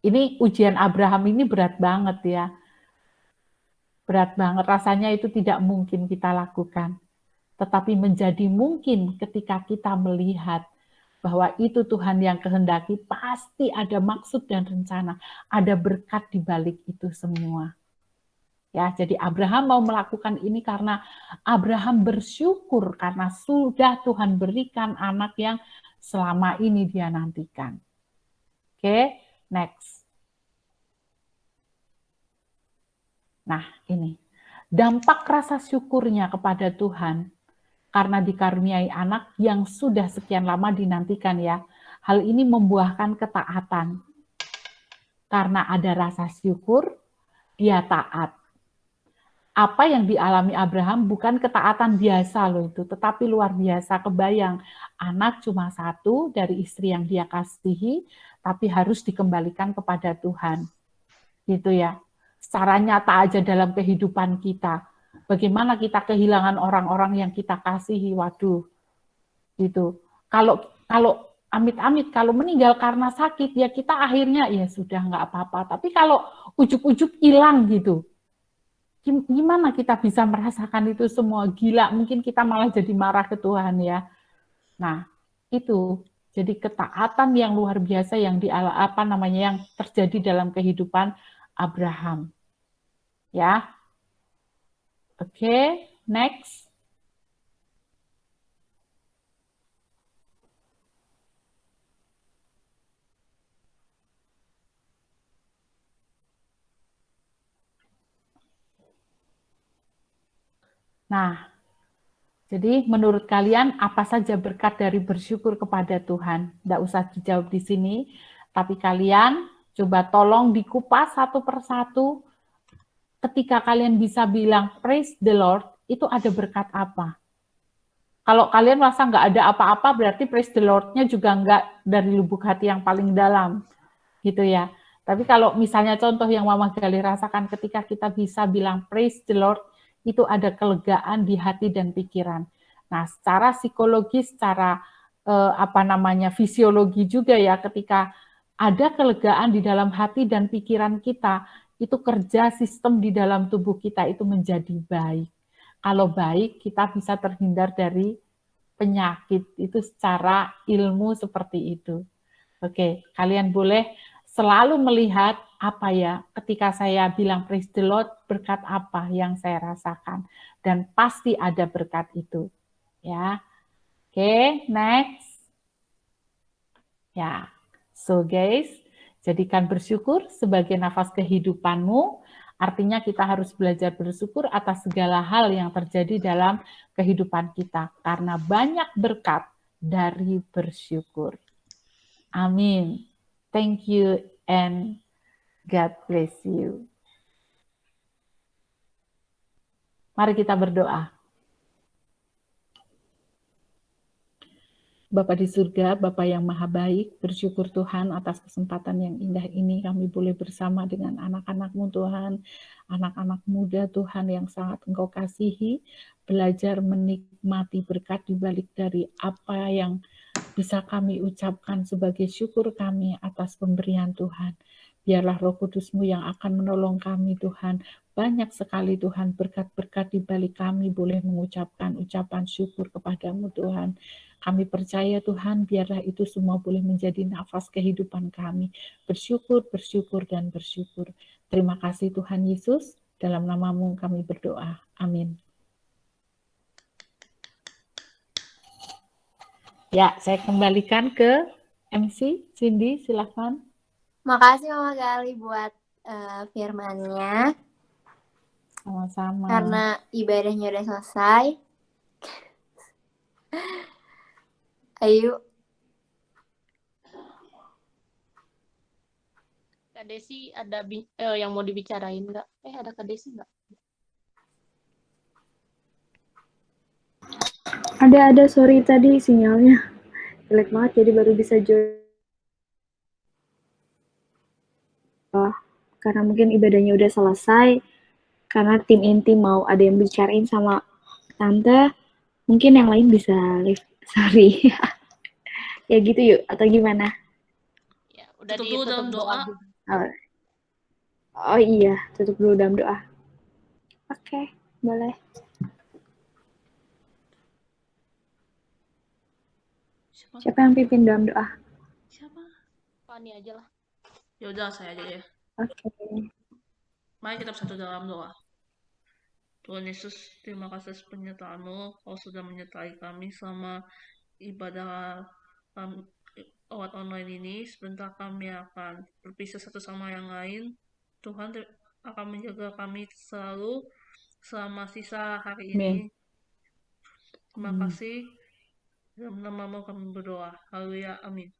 Ini ujian Abraham ini berat banget ya. Berat banget, rasanya itu tidak mungkin kita lakukan. Tetapi menjadi mungkin ketika kita melihat bahwa itu Tuhan yang kehendaki, pasti ada maksud dan rencana, ada berkat di balik itu semua. Ya, jadi Abraham mau melakukan ini karena Abraham bersyukur karena sudah Tuhan berikan anak yang selama ini dia nantikan. Oke, next. Nah, ini dampak rasa syukurnya kepada Tuhan karena dikaruniai anak yang sudah sekian lama dinantikan ya. Hal ini membuahkan ketaatan. Karena ada rasa syukur, dia taat. Apa yang dialami Abraham bukan ketaatan biasa loh itu, tetapi luar biasa. Kebayang, anak cuma satu dari istri yang dia kasihi, tapi harus dikembalikan kepada Tuhan. Gitu ya. Secara nyata aja dalam kehidupan kita. Bagaimana kita kehilangan orang-orang yang kita kasihi, waduh. Gitu. Kalau amit-amit, kalau meninggal karena sakit, ya kita akhirnya ya sudah nggak apa-apa. Tapi kalau ujuk-ujuk hilang gitu, gimana kita bisa merasakan itu semua? Gila, mungkin kita malah jadi marah ke Tuhan ya. Nah, itu jadi ketaatan yang luar biasa yang yang terjadi dalam kehidupan Abraham. Ya. Oke, next. Nah, jadi menurut kalian apa saja berkat dari bersyukur kepada Tuhan? Nggak usah dijawab di sini, tapi kalian coba tolong dikupas satu persatu. Ketika kalian bisa bilang praise the Lord, itu ada berkat apa? Kalau kalian merasa nggak ada apa-apa, berarti praise the Lord-nya juga nggak dari lubuk hati yang paling dalam, gitu ya. Tapi kalau misalnya contoh yang Mama Gali rasakan ketika kita bisa bilang praise the Lord, itu ada kelegaan di hati dan pikiran. Nah, secara psikologis, secara fisiologi juga ya, ketika ada kelegaan di dalam hati dan pikiran kita, itu kerja sistem di dalam tubuh kita itu menjadi baik. Kalau baik, kita bisa terhindar dari penyakit. Itu secara ilmu seperti itu. Oke, kalian boleh selalu melihat apa ya, ketika saya bilang praise the Lord, berkat apa yang saya rasakan. Dan pasti ada berkat itu. Ya. Oke, next. Ya, so guys, jadikan bersyukur sebagai nafas kehidupanmu. Artinya kita harus belajar bersyukur atas segala hal yang terjadi dalam kehidupan kita. Karena banyak berkat dari bersyukur. Amin. Thank you and God bless you. Mari kita berdoa. Bapa di surga, Bapa yang maha baik, bersyukur Tuhan atas kesempatan yang indah ini kami boleh bersama dengan anak-anak-Mu Tuhan, anak-anak muda Tuhan yang sangat Engkau kasihi, belajar menikmati berkat di balik dari apa yang bisa kami ucapkan sebagai syukur kami atas pemberian Tuhan. Biarlah Roh Kudus-Mu yang akan menolong kami Tuhan. Banyak sekali Tuhan berkat-berkat di balik kami boleh mengucapkan ucapan syukur kepadamu Tuhan. Kami percaya Tuhan, biarlah itu semua boleh menjadi nafas kehidupan kami. Bersyukur, bersyukur, dan bersyukur. Terima kasih Tuhan Yesus, dalam nama-Mu kami berdoa. Amin. Ya, saya kembalikan ke MC, Cindy, silakan.
Makasih Mama Gali buat firman-nya.
Sama-sama.
Karena ibadahnya udah selesai. Ayo.
Kak Desi ada yang mau dibicarain nggak? Ada Kak Desi nggak?
Ada, sorry tadi sinyalnya jelek banget, jadi baru bisa join. Karena mungkin ibadahnya udah selesai, karena tim inti mau ada yang bicarain sama Tante, mungkin yang lain bisa live, sorry. Ya gitu yuk, atau gimana?
Ya, udah
Tutup dulu dalam
ditutup
doa.
Oh iya, tutup dulu dalam doa. Oke, boleh. Siapa yang pimpin dalam doa?
Siapa?
Fani aja lah.
Ya udah, saya aja ya.
Oke.
Mari kita bersatu dalam doa. Tuhan Yesus, terima kasih atas penyertaan-Mu. Kau sudah menyertai kami selama ibadah lewat online ini. Sebentar kami akan berpisah satu sama yang lain. Tuhan akan menjaga kami selalu selama sisa hari ini. Terima kasih. Dalam nama-Mu kami berdoa. Haleluya. Amin.